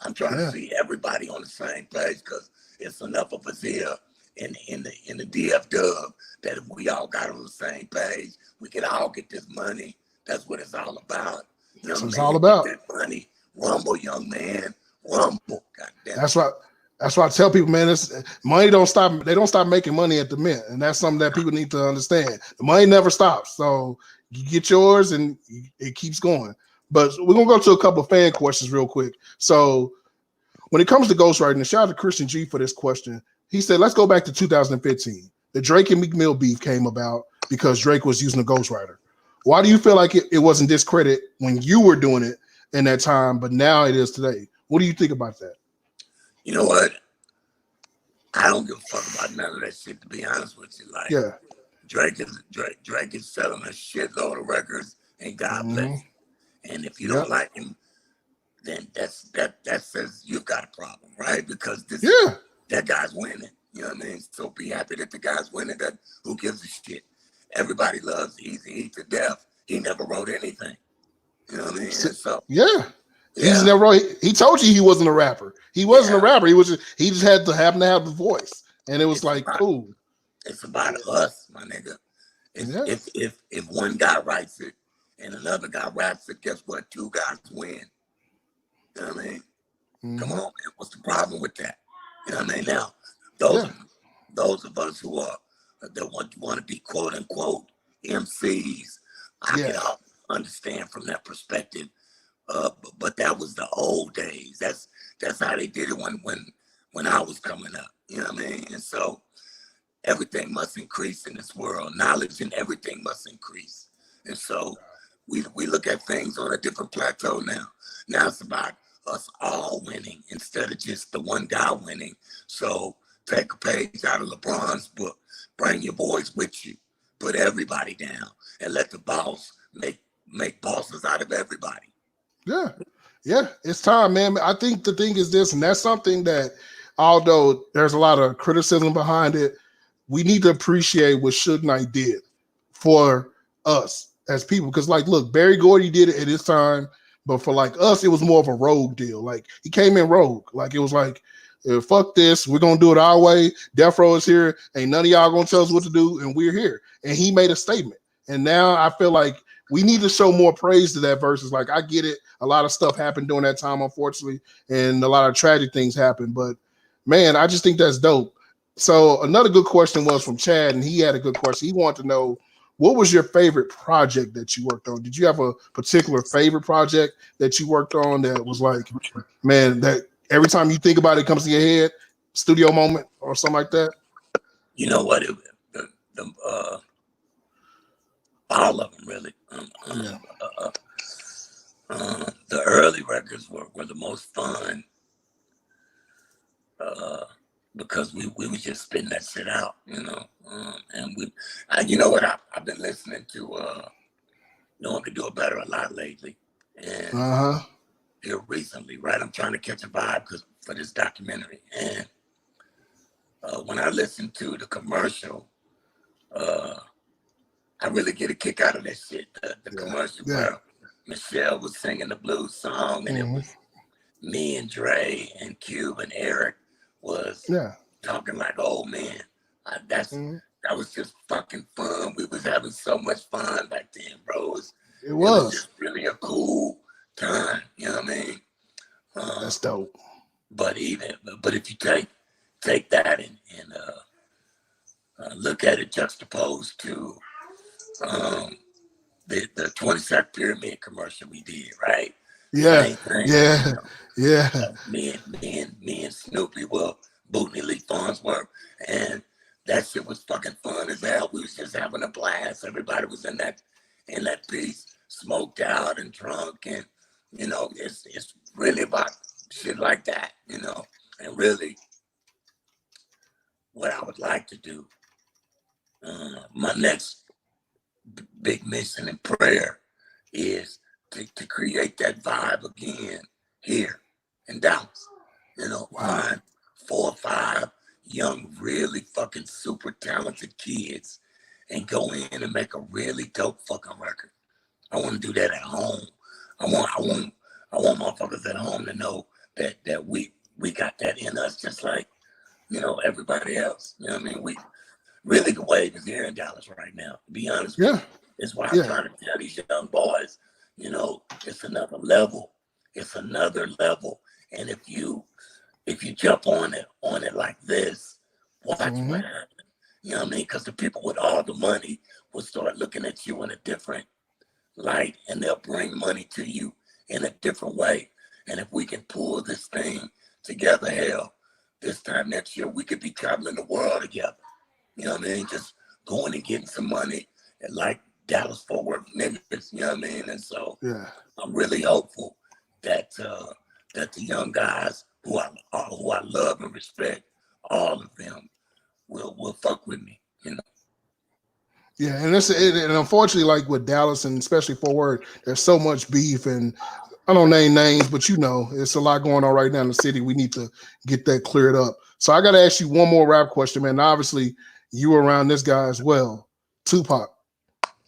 S2: I'm trying to see everybody on the same page because it's enough of us here in the DF Dub that if we all got on the same page, we could all get this money. That's what it's all about. You know
S1: That's what it's all about.
S2: Get that money. Rumble, young man. Rumble. Goddamn.
S1: That's why I tell people, man, money don't stop. They don't stop making money at the mint. And that's something that people need to understand. The money never stops. So you get yours and it keeps going. But we're going to go to a couple of fan questions real quick. So when it comes to ghostwriting, shout out to Christian G for this question. He said, let's go back to 2015. The Drake and Meek Mill beef came about because Drake was using a ghostwriter. Why do you feel like it wasn't discredit when you were doing it in that time, but now it is today? What do you think about that?
S2: You know what? I don't give a fuck about none of that shit, to be honest with you. Like,
S1: Yeah.
S2: Drake is selling a shitload of records, and God bless
S1: Mm-hmm.
S2: him. And if you don't
S1: Yep.
S2: like him, then that says you've got a problem, right? Because
S1: Yeah.
S2: that guy's winning. You know what I mean? So be happy that the guy's winning. That who gives a shit? Everybody loves Eazy-E to death. He never wrote anything. You know what I mean? And so
S1: Yeah. He's
S2: yeah,
S1: never. He told you he wasn't a rapper. He wasn't a
S2: yeah.
S1: rapper. He just had to happen to have the voice, and it was
S2: It's
S1: like
S2: about
S1: cool.
S2: it's about us, my nigga.
S1: Yeah.
S2: If one guy writes it and another guy raps it, guess what? Two guys win. You know what I mean? Come on,
S1: Mm-hmm.
S2: man. What's the problem with that? You know what I mean? Now, those
S1: Yeah.
S2: those of us who are that want to be quote unquote MCs, I can
S1: Yeah.
S2: understand from that perspective. But that was the old days. That's how they did it when I was coming up. You know what I mean? And so everything must increase in this world. Knowledge and everything must increase. And so we look at things on a different plateau now. Now it's about us all winning instead of just the one guy winning. So take a page out of LeBron's book. Bring your boys with you. Put everybody down and let the boss make bosses out of everybody.
S1: Yeah. Yeah. It's time, man. I think the thing is this, and that's something that, although there's a lot of criticism behind it, we need to appreciate what Suge Knight did for us as people. Because, like, look, Barry Gordy did it at his time, but for like us, it was more of a rogue deal. Like, he came in rogue. Like, it was like, fuck this, we're gonna do it our way. Death Row is here, ain't none of y'all gonna tell us what to do, and we're here. And he made a statement. And now I feel like we need to show more praise to that versus, like, I get it. A lot of stuff happened during that time, unfortunately, and a lot of tragic things happened. But man, I just think that's dope. So another good question was from Chad, and he had a good question. He wanted to know, what was your favorite project that you worked on? Did you have a particular favorite project that you worked on that was like, man, that every time you think about it, it comes to your head, studio moment or something like that?
S2: You know what? The all of them really.
S1: Yeah.
S2: The early records were the most fun because we was just spitting that shit out, you know. And you know what? I've been listening to No One Could Do It Better a lot lately, and
S1: Uh-huh.
S2: here recently, right? I'm trying to catch a vibe for this documentary, and when I listen to the commercial, I really get a kick out of that shit. The
S1: Yeah.
S2: commercial
S1: Yeah.
S2: where Michelle was singing the blues song, and it
S1: Mm-hmm.
S2: was me and Dre and Cube and Eric was
S1: Yeah.
S2: talking like old men.
S1: Mm-hmm.
S2: That was just fucking fun. We was having so much fun back then, bro.
S1: It
S2: It was
S1: was.
S2: just really a cool time. You know what I mean?
S1: That's dope.
S2: But if you take that and look at it juxtaposed to um, the 20-second pyramid commercial we did, right?
S1: Yeah.
S2: Same thing. You
S1: Yeah.
S2: know,
S1: Yeah.
S2: me and Snoopy were booting Elite Farnsworth, and that shit was fucking fun as hell. We was just having a blast. Everybody was in that piece, smoked out and drunk, and you know, it's really about shit like that, you know. And really, what I would like to do, my next big mission and prayer is to create that vibe again here in Dallas. You know,
S1: Wow.
S2: find 4 or 5 young, really fucking super talented kids and go in and make a really dope fucking record. I want to do that at home. I want motherfuckers at home to know that we got that in us just like, you know, everybody else. You know what I mean? We really the wave is here in Dallas right now, to be honest with
S1: Yeah.
S2: you. It's why I'm
S1: Yeah.
S2: trying to tell these young boys, you know, it's another level. It's another level. And if you jump on it like this, watch
S1: Mm-hmm.
S2: what happens. You know what I mean? Because the people with all the money will start looking at you in a different light, and they'll bring money to you in a different way. And if we can pull this thing together, hell, this time next year we could be traveling the world together. You know what I mean? Just going and getting some money and like Dallas Fort Worth niggas. You know what I mean? And so
S1: Yeah.
S2: I'm really hopeful that that the young guys who I love and respect all of them will fuck with me, you know.
S1: Yeah, and and unfortunately, like with Dallas and especially Fort Worth, there's so much beef, and I don't name names, but you know, it's a lot going on right now in the city. We need to get that cleared up. So I got to ask you one more rap question, man. Obviously, you were around this guy as well, Tupac.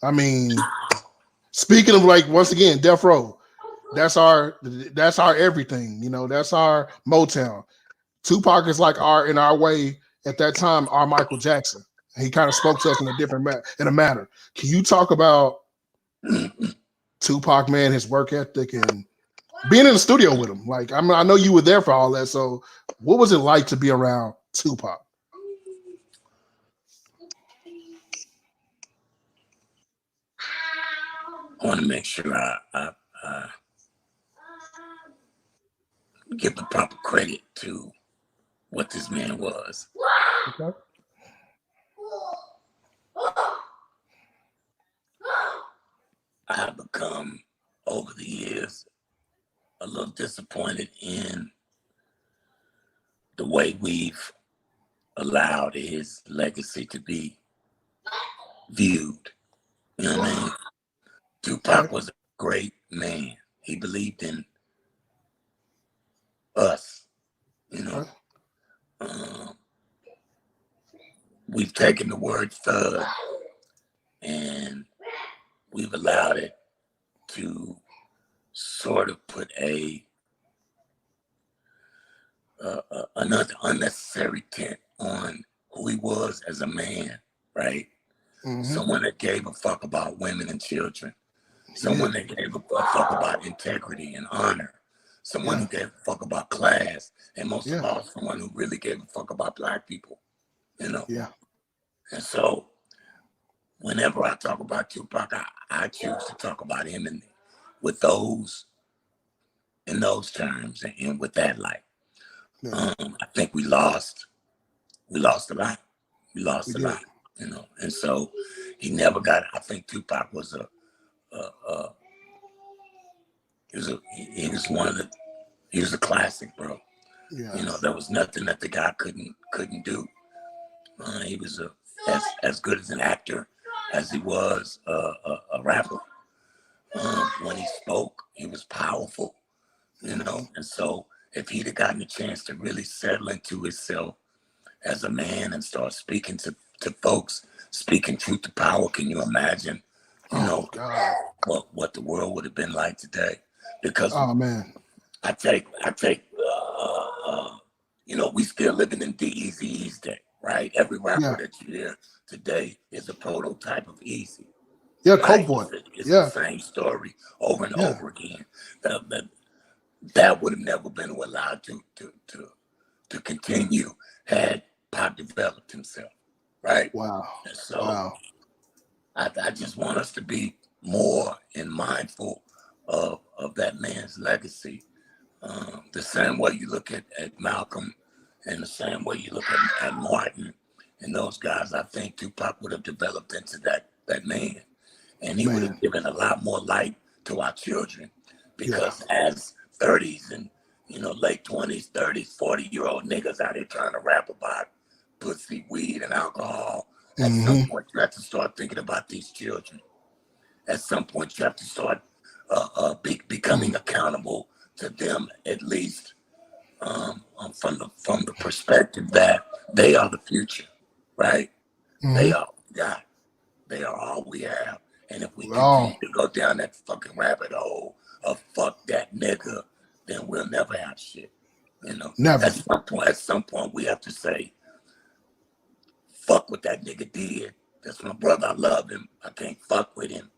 S1: I mean, speaking of like once again, Death Row, that's our everything. You know, that's our Motown. Tupac is like our in our way at that time, our Michael Jackson. He kind of spoke to us in a different in a manner. Can you talk about Tupac, man, his work ethic and being in the studio with him? Like, I know you were there for all that. So, what was it like to be around Tupac?
S2: I want to make sure I give the proper credit to what this man was.
S1: Okay.
S2: I have become, over the years, a little disappointed in the way we've allowed his legacy to be viewed. You know what I mean? Tupac was a great man. He believed in us, you know. We've taken the word thug and we've allowed it to sort of put another unnecessary tint on who he was as a man, right? Mm-hmm. Someone that gave a fuck about women and children. Someone that gave a fuck about integrity and honor. Someone who gave a fuck about class. And most of all, someone who really gave a fuck about Black people, you know?
S1: Yeah.
S2: And so whenever I talk about Tupac, I choose to talk about him in those terms and with that light. Yeah. I think we lost a lot. We lost a lot, you know. And so he never got it. I think Tupac was he was a classic, bro. Yeah. You know, there was nothing that the guy couldn't do. He was as good as an actor as he was a rapper. When he spoke, he was powerful, you know. And so if he'd have gotten a chance to really settle into himself as a man and start speaking to folks, speaking truth to power, can you imagine, you know, what the world would have been like today? Because
S1: man,
S2: I take you know, we still living in D.O.C's day, right? Every rapper that you hear today is a prototype of Easy.
S1: Yeah, right? Coke Boy.
S2: It's the same story over and over again. That would have never been allowed to continue had Pop developed himself, right?
S1: Wow.
S2: And so I just want us to be more and mindful of that man's legacy. The same way you look at Malcolm and the same way you look at Martin and those guys, I think Tupac would have developed into that man. And he would have given a lot more light to our children, because as 30s and, you know, late 20s, 30s, 40-year-old niggas out here trying to rap about pussy, weed, and alcohol, at some point you have to start thinking about these children. At some point you have to start becoming accountable to them, at least from the perspective that they are the future, right? They are God. They are all we have. And if we continue to go down that fucking rabbit hole of fuck that nigga, then we'll never have shit. You know?
S1: Never.
S2: At some point we have to say, fuck what that nigga did. That's my brother. I love him. I can't fuck with him.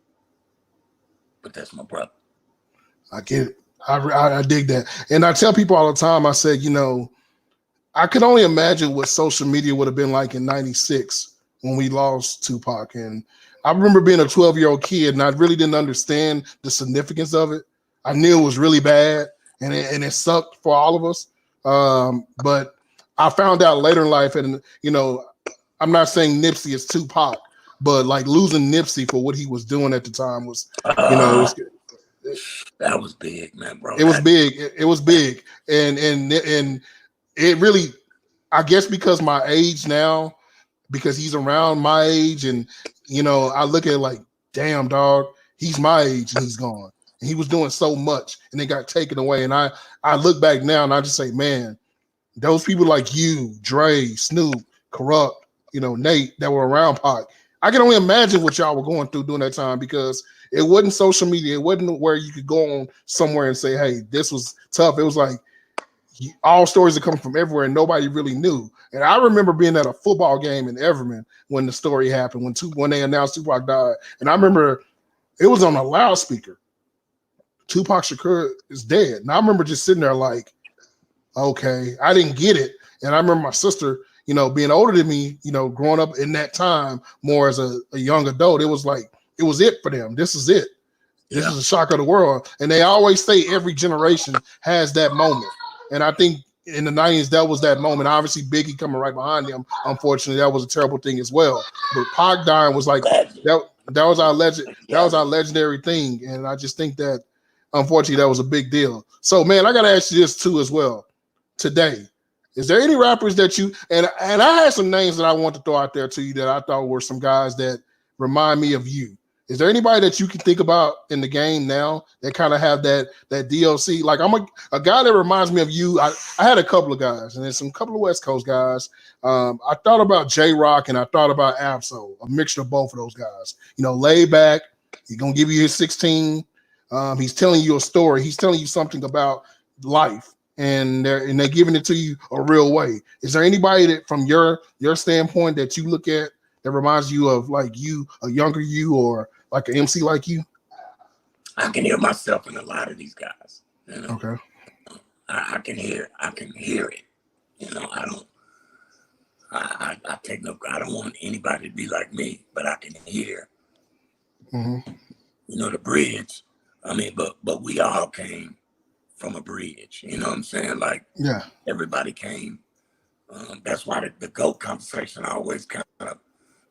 S2: But that's my brother.
S1: I get it. I dig that. And I tell people all the time, I said, you know, I could only imagine what social media would have been like in 96 when we lost Tupac. And I remember being a 12-year-old kid and I really didn't understand the significance of it. I knew it was really bad and it sucked for all of us. But I found out later in life, and, you know, I'm not saying Nipsey is Tupac, but like losing Nipsey for what he was doing at the time was, you know,
S2: that was big, man, bro.
S1: It was big. It was big. And it really, I guess because my age now, because he's around my age, and I look at it like, damn dog, he's my age and he's gone. And he was doing so much and it got taken away. And I look back now and I just say, man, those people like you, Dre, Snoop, Corrupt, Nate, that were around Pac. I can only imagine what y'all were going through during that time, because it wasn't social media. It wasn't where you could go on somewhere and say, hey, this was tough. It was like all stories are coming from everywhere and nobody really knew. And I remember being at a football game in Everman when the story happened, when they announced Tupac died. And I remember it was on a loudspeaker. Tupac Shakur is dead. And I remember just sitting there like, okay, I didn't get it. And I remember my sister, being older than me, growing up in that time more as a young adult, it was like, it was it for them. This is it. This is a shock of the world. And they always say every generation has that moment. And I think in the 90s, that was that moment. Obviously, Biggie coming right behind him. Unfortunately, that was a terrible thing as well. But Pac dying was like that was our legend. That was our legendary thing. And I just think that, unfortunately, that was a big deal. So, man, I got to ask you this too as well. Today, is there any rappers that you and I had some names that I want to throw out there to you that I thought were some guys that remind me of you? Is there anybody that you can think about in the game now that kind of have that D.O.C? Like, I'm a guy that reminds me of you. I had a couple of guys, and there's some couple of West Coast guys. I thought about J-Rock and I thought about Absol, a mixture of both of those guys. Laid back. He's gonna give you his 16. He's telling you a story. He's telling you something about life, and they're giving it to you a real way. Is there anybody that, from your standpoint, that you look at that reminds you of like you, a younger you, or like an MC like you?
S2: I can hear myself in a lot of these guys.
S1: Okay.
S2: I can hear it. I take no. I don't want anybody to be like me, but I can hear.
S1: Mm-hmm.
S2: The bridge. I mean, but we all came from a bridge. You know what I'm saying? Like,
S1: yeah,
S2: everybody came. That's why the GOAT conversation always kind of,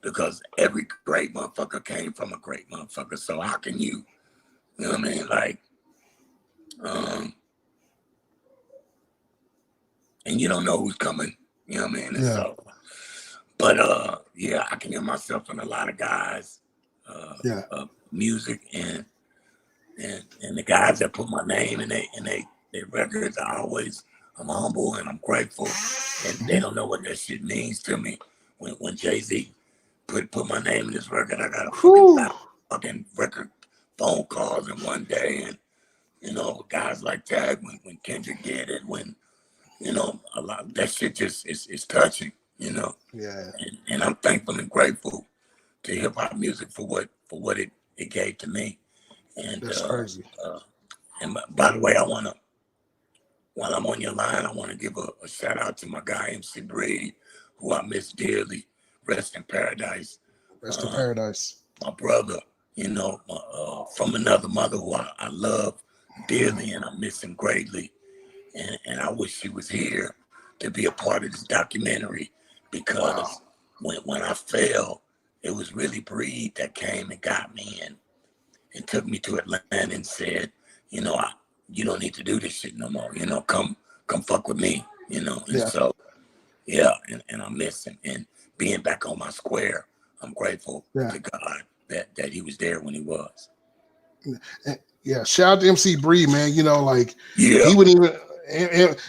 S2: because every great motherfucker came from a great motherfucker. So how can you know what I mean? Like, and you don't know who's coming, you know what I mean? And
S1: yeah.
S2: so, but yeah, I can hear myself in a lot of guys, music and the guys that put my name in they records. I'm humble and I'm grateful, and they don't know what that shit means to me. When Jay-Z put my name in this record, I got a fucking record phone calls in one day, and guys like that, when Kendrick did it, when a lot that shit just is touching,
S1: Yeah.
S2: And I'm thankful and grateful to hip hop music for what it gave to me. And
S1: that's crazy.
S2: And by the way, while I'm on your line, I want to give a shout out to my guy MC Brady, who I miss dearly. Rest in paradise.
S1: Rest in paradise.
S2: My brother, from another mother who I love dearly, and I miss him greatly. And I wish he was here to be a part of this documentary, because when I fell, it was really Breed that came and got me and took me to Atlanta and said, you don't need to do this shit no more. Come fuck with me. And so, yeah, and I miss him. And being back on my square, I'm grateful to God that he was there when he was.
S1: Yeah, shout out to MC Bree, man. He wouldn't even.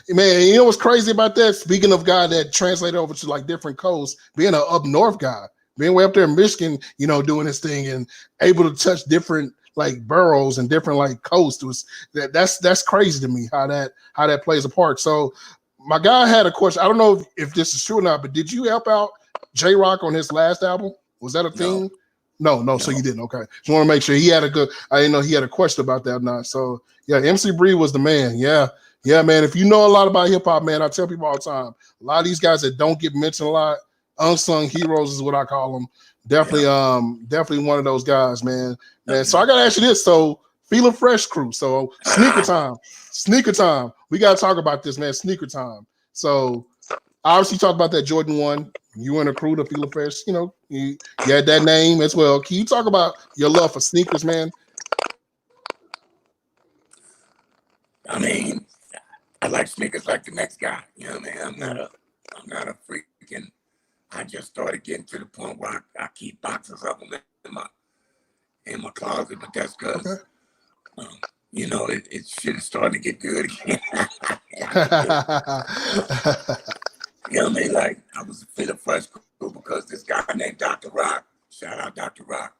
S1: Man, what's crazy about that? Speaking of God that translated over to like different coasts, being an up north guy, being way up there in Michigan, doing his thing and able to touch different like boroughs and different like coasts. That's crazy to me how that plays a part. So my guy had a question. I don't know if this is true or not, but did you help out J-Rock on his last album? Was that a thing? No. So you didn't. Okay. Just want to make sure he had I didn't know he had a question about that or not. So yeah, MC Bree was the man. Yeah, man. If you know a lot about hip hop, man, I tell people all the time, a lot of these guys that don't get mentioned a lot, unsung heroes is what I call them. Definitely one of those guys, man. So I gotta ask you this. So Feeling Fresh crew. So sneaker time. We gotta talk about this, man. Sneaker time. So obviously you talked about that Jordan 1. You and a crew to Feeling Fresh, you had that name as well. Can you talk about your love for sneakers, man?
S2: I mean, I like sneakers like the next guy. You know what I mean? I'm not a freaking. I just started getting to the point where I keep boxes of them in my closet, but that's
S1: Okay.
S2: because it shit is starting to get good again. You know what I mean? Like I was feeling fresh cool because this guy named Dr. Rock, shout out Dr. Rock,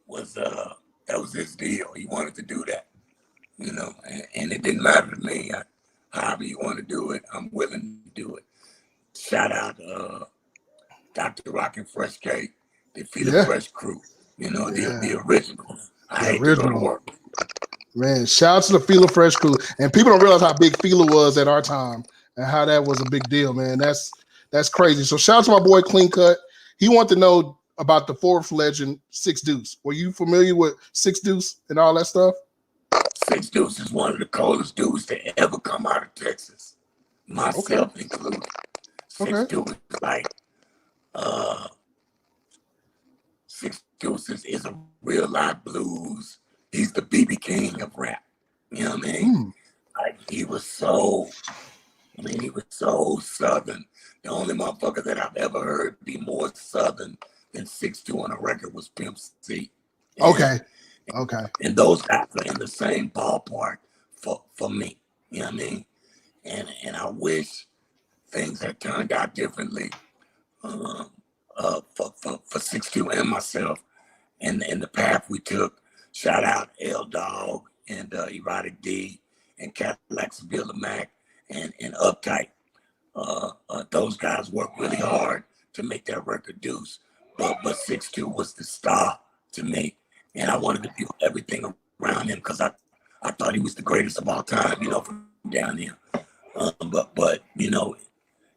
S2: was that was his deal. He wanted to do that, and it didn't matter to me. However you want to do it, I'm willing to do it. Shout out Dr. Rock and Fresh Cake, the Feel
S1: Yeah.
S2: Fresh crew,
S1: Yeah.
S2: the original. I
S1: The
S2: hate to go to
S1: original.
S2: work.
S1: Man, shout out to the Fila Fresh crew. And people don't realize how big Fila was at our time and how that was a big deal, man. That's crazy. So shout out to my boy Clean Cut. He wanted to know about the fourth legend, Six Deuce. Were you familiar with Six Deuce and all that stuff?
S2: Six Deuce is one of the coldest dudes to ever come out of Texas, myself included. Six Deuce is like, Six Deuce is a real live blues. He's the BB King of rap. You know what I mean? Like he was so southern. The only motherfucker that I've ever heard be more southern than 6'2" on a record was Pimp C.
S1: Okay.
S2: And those guys are in the same ballpark for me. You know what I mean? And I wish things had turned out differently for 6'2" and myself and the path we took. Shout out L Dog and Erotic D and Cadillac Sevilla Mac and Uptight. Those guys worked really hard to make that record Deuce. But 6'2" was the star to me. And I wanted to build everything around him because I thought he was the greatest of all time, from down here. But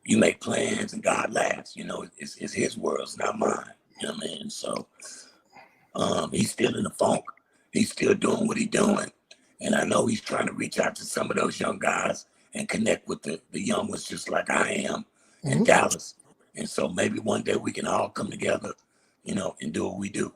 S2: you make plans and God laughs. It's his world, it's not mine. You know what I mean? So he's still in the funk. He's still doing what he's doing. And I know he's trying to reach out to some of those young guys and connect with the young ones just like I am in Dallas. And so maybe one day we can all come together, and do what we do.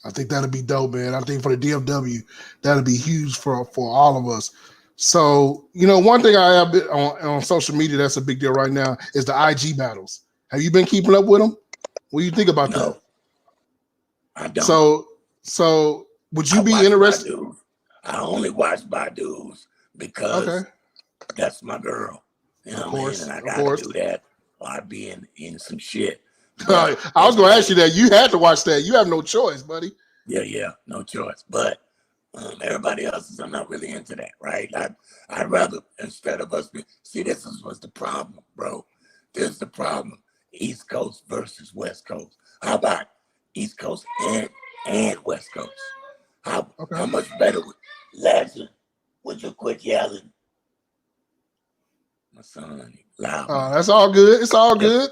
S1: I think that'd be dope, man. I think for the DFW, that'd be huge for all of us. So, one thing I have on social media that's a big deal right now is the IG battles. Have you been keeping up with them? What do you think about that?
S2: I don't.
S1: So would you be interested?
S2: I only watch Badu's because that's my girl. You know what I mean? And I gotta do that or I'd be in some shit.
S1: But, I was going to ask you that. You had to watch that. You have no choice, buddy.
S2: Yeah, no choice. But everybody else is, I'm not really into that, right? I'd rather, instead of us, this was the problem, bro. This is the problem. East Coast versus West Coast. How about East Coast and West Coast? How much better would Legend? Would you quit yelling? My son, loud.
S1: That's all good. It's all good.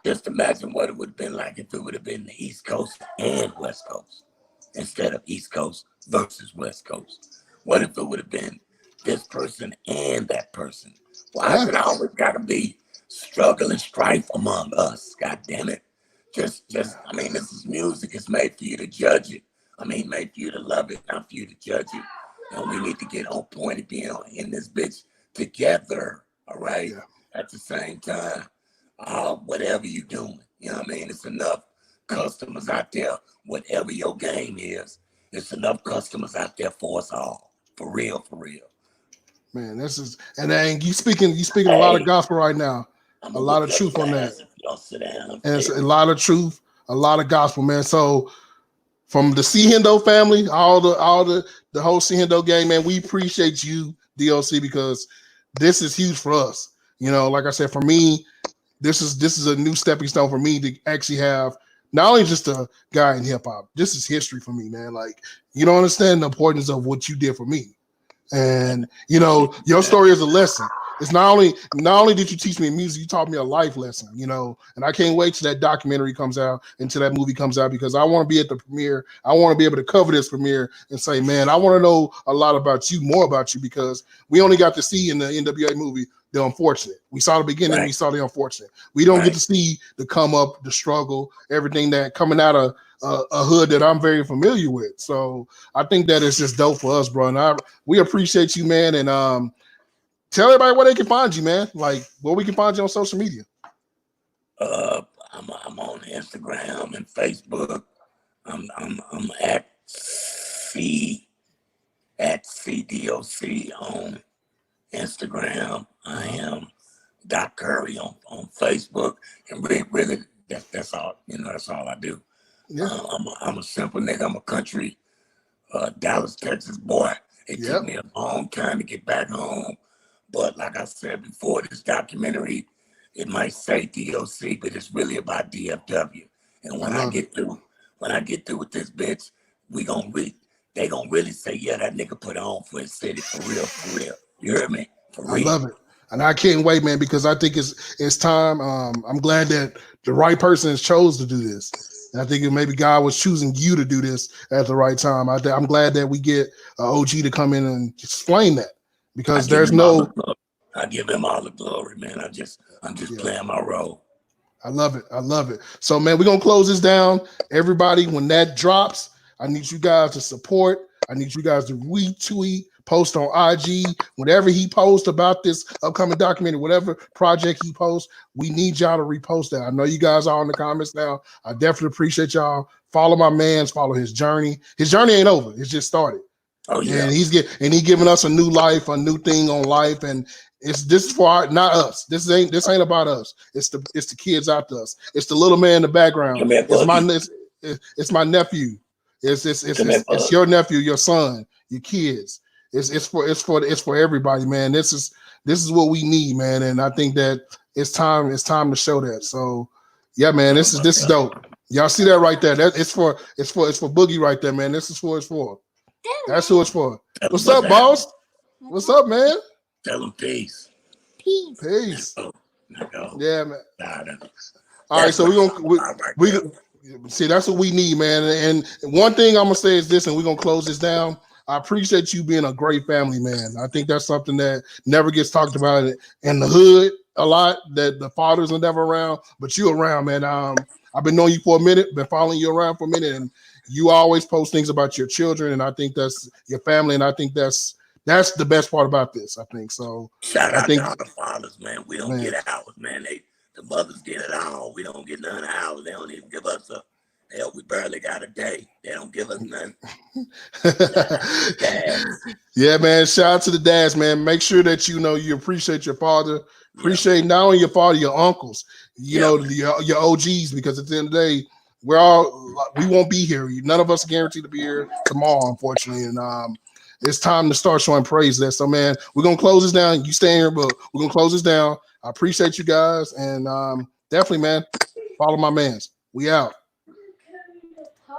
S2: Just imagine what it would have been like if it would have been the East Coast and West Coast instead of East Coast versus West Coast. What if it would have been this person and that person? Why is it always got to be struggle and strife among us? God damn it. This is music. It's made for you to judge it. Made for you to love it, not for you to judge it. And we need to get on point and be in this bitch together, all right? Yeah. At the same time. Whatever you doing, it's enough customers out there. Whatever your game is, it's enough customers out there for us all. For real.
S1: Man, this is and you speaking a lot of gospel right now. A lot of truth on that.
S2: Y'all sit down.
S1: And it's a lot of truth, a lot of gospel, man. So from the C Hendo family, all the whole C Hendo gang, man, we appreciate you, D.O.C, because this is huge for us. Like I said, for me. This is a new stepping stone for me to actually have not only just a guy in hip hop. This is history for me, man. Like, you don't understand the importance of what you did for me. And your story is a lesson. It's not only did you teach me music, you taught me a life lesson, and I can't wait till that documentary comes out and till that movie comes out because I want to be at the premiere. I want to be able to cover this premiere and say, man, I want to know a lot about you, more about you, because we only got to see in the NWA movie the unfortunate. We saw the beginning, we saw the unfortunate. We don't get to see the come up, the struggle, everything that coming out of a hood that I'm very familiar with. So I think that is just dope for us, bro. And we appreciate you, man. And Tell everybody where they can find you, man. Like where we can find you on social media.
S2: I'm on Instagram and Facebook. I'm at D.O.C on Instagram. I am Doc Curry on Facebook, and really that's all. That's all I do.
S1: Yeah.
S2: I'm a simple nigga. I'm a country Dallas, Texas boy. It took me a long time to get back home, but like I said before, this documentary, it might say D.O.C, but it's really about DFW. And when I get through with this bitch, they gonna really say, yeah, that nigga put on for his city for real, for real. You heard me? For real.
S1: I love it. And I can't wait, man, because I think it's time. I'm glad that the right person has chose to do this. And I think maybe God was choosing you to do this at the right time. I'm glad that we get OG to come in and explain that, because there's no.
S2: I give him all the glory, man. I'm just playing my role.
S1: I love it. I love it. So, man, we're going to close this down. Everybody, when that drops, I need you guys to support. I need you guys to retweet, post on IG, whatever he posts about this upcoming documentary, whatever project he posts, we need y'all to repost that. I know you guys are in the comments now. I definitely appreciate y'all. Follow my man's, follow his journey. His journey ain't over. It's just started.
S2: Oh, yeah.
S1: And he's giving us a new life, a new thing on life. And this is for not us. This ain't about us. It's the kids out to us. It's the little man in the background. It's my nephew. It's your nephew, your son, your kids. It's for everybody, man. This is what we need, man. And I think that it's time to show that. So yeah, man, this is dope. Y'all see that right there? It's for Boogie right there, man. This is who it's for. That's who it's for. What's up, boss? What's up, man?
S2: Tell him peace.
S1: Peace. Yeah, man. All right, so we see, that's what we need, man. And one thing I'm gonna say is this, and we're gonna close this down. I appreciate you being a great family man. I think that's something that never gets talked about in the hood a lot, that the fathers are never around, but you around, man. I've been knowing you for a minute, been following you around for a minute, and you always post things about your children, and I think that's your family, and I think that's the best part about this, I think. So
S2: shout out to all the fathers, man. We don't get ours, man. The mothers get it all. We don't get none of ours. They don't even give us hell, we barely got a day. They don't give us nothing.
S1: Yeah, man. Shout out to the dads, man. Make sure that you appreciate your father. Appreciate not only your father, your uncles, your OGs, because at the end of the day, we won't be here. None of us are guaranteed to be here tomorrow, unfortunately. And it's time to start showing praise there. So, man, we're gonna close this down. You stay here, but we're gonna close this down. I appreciate you guys, and definitely, man, follow my mans. We out.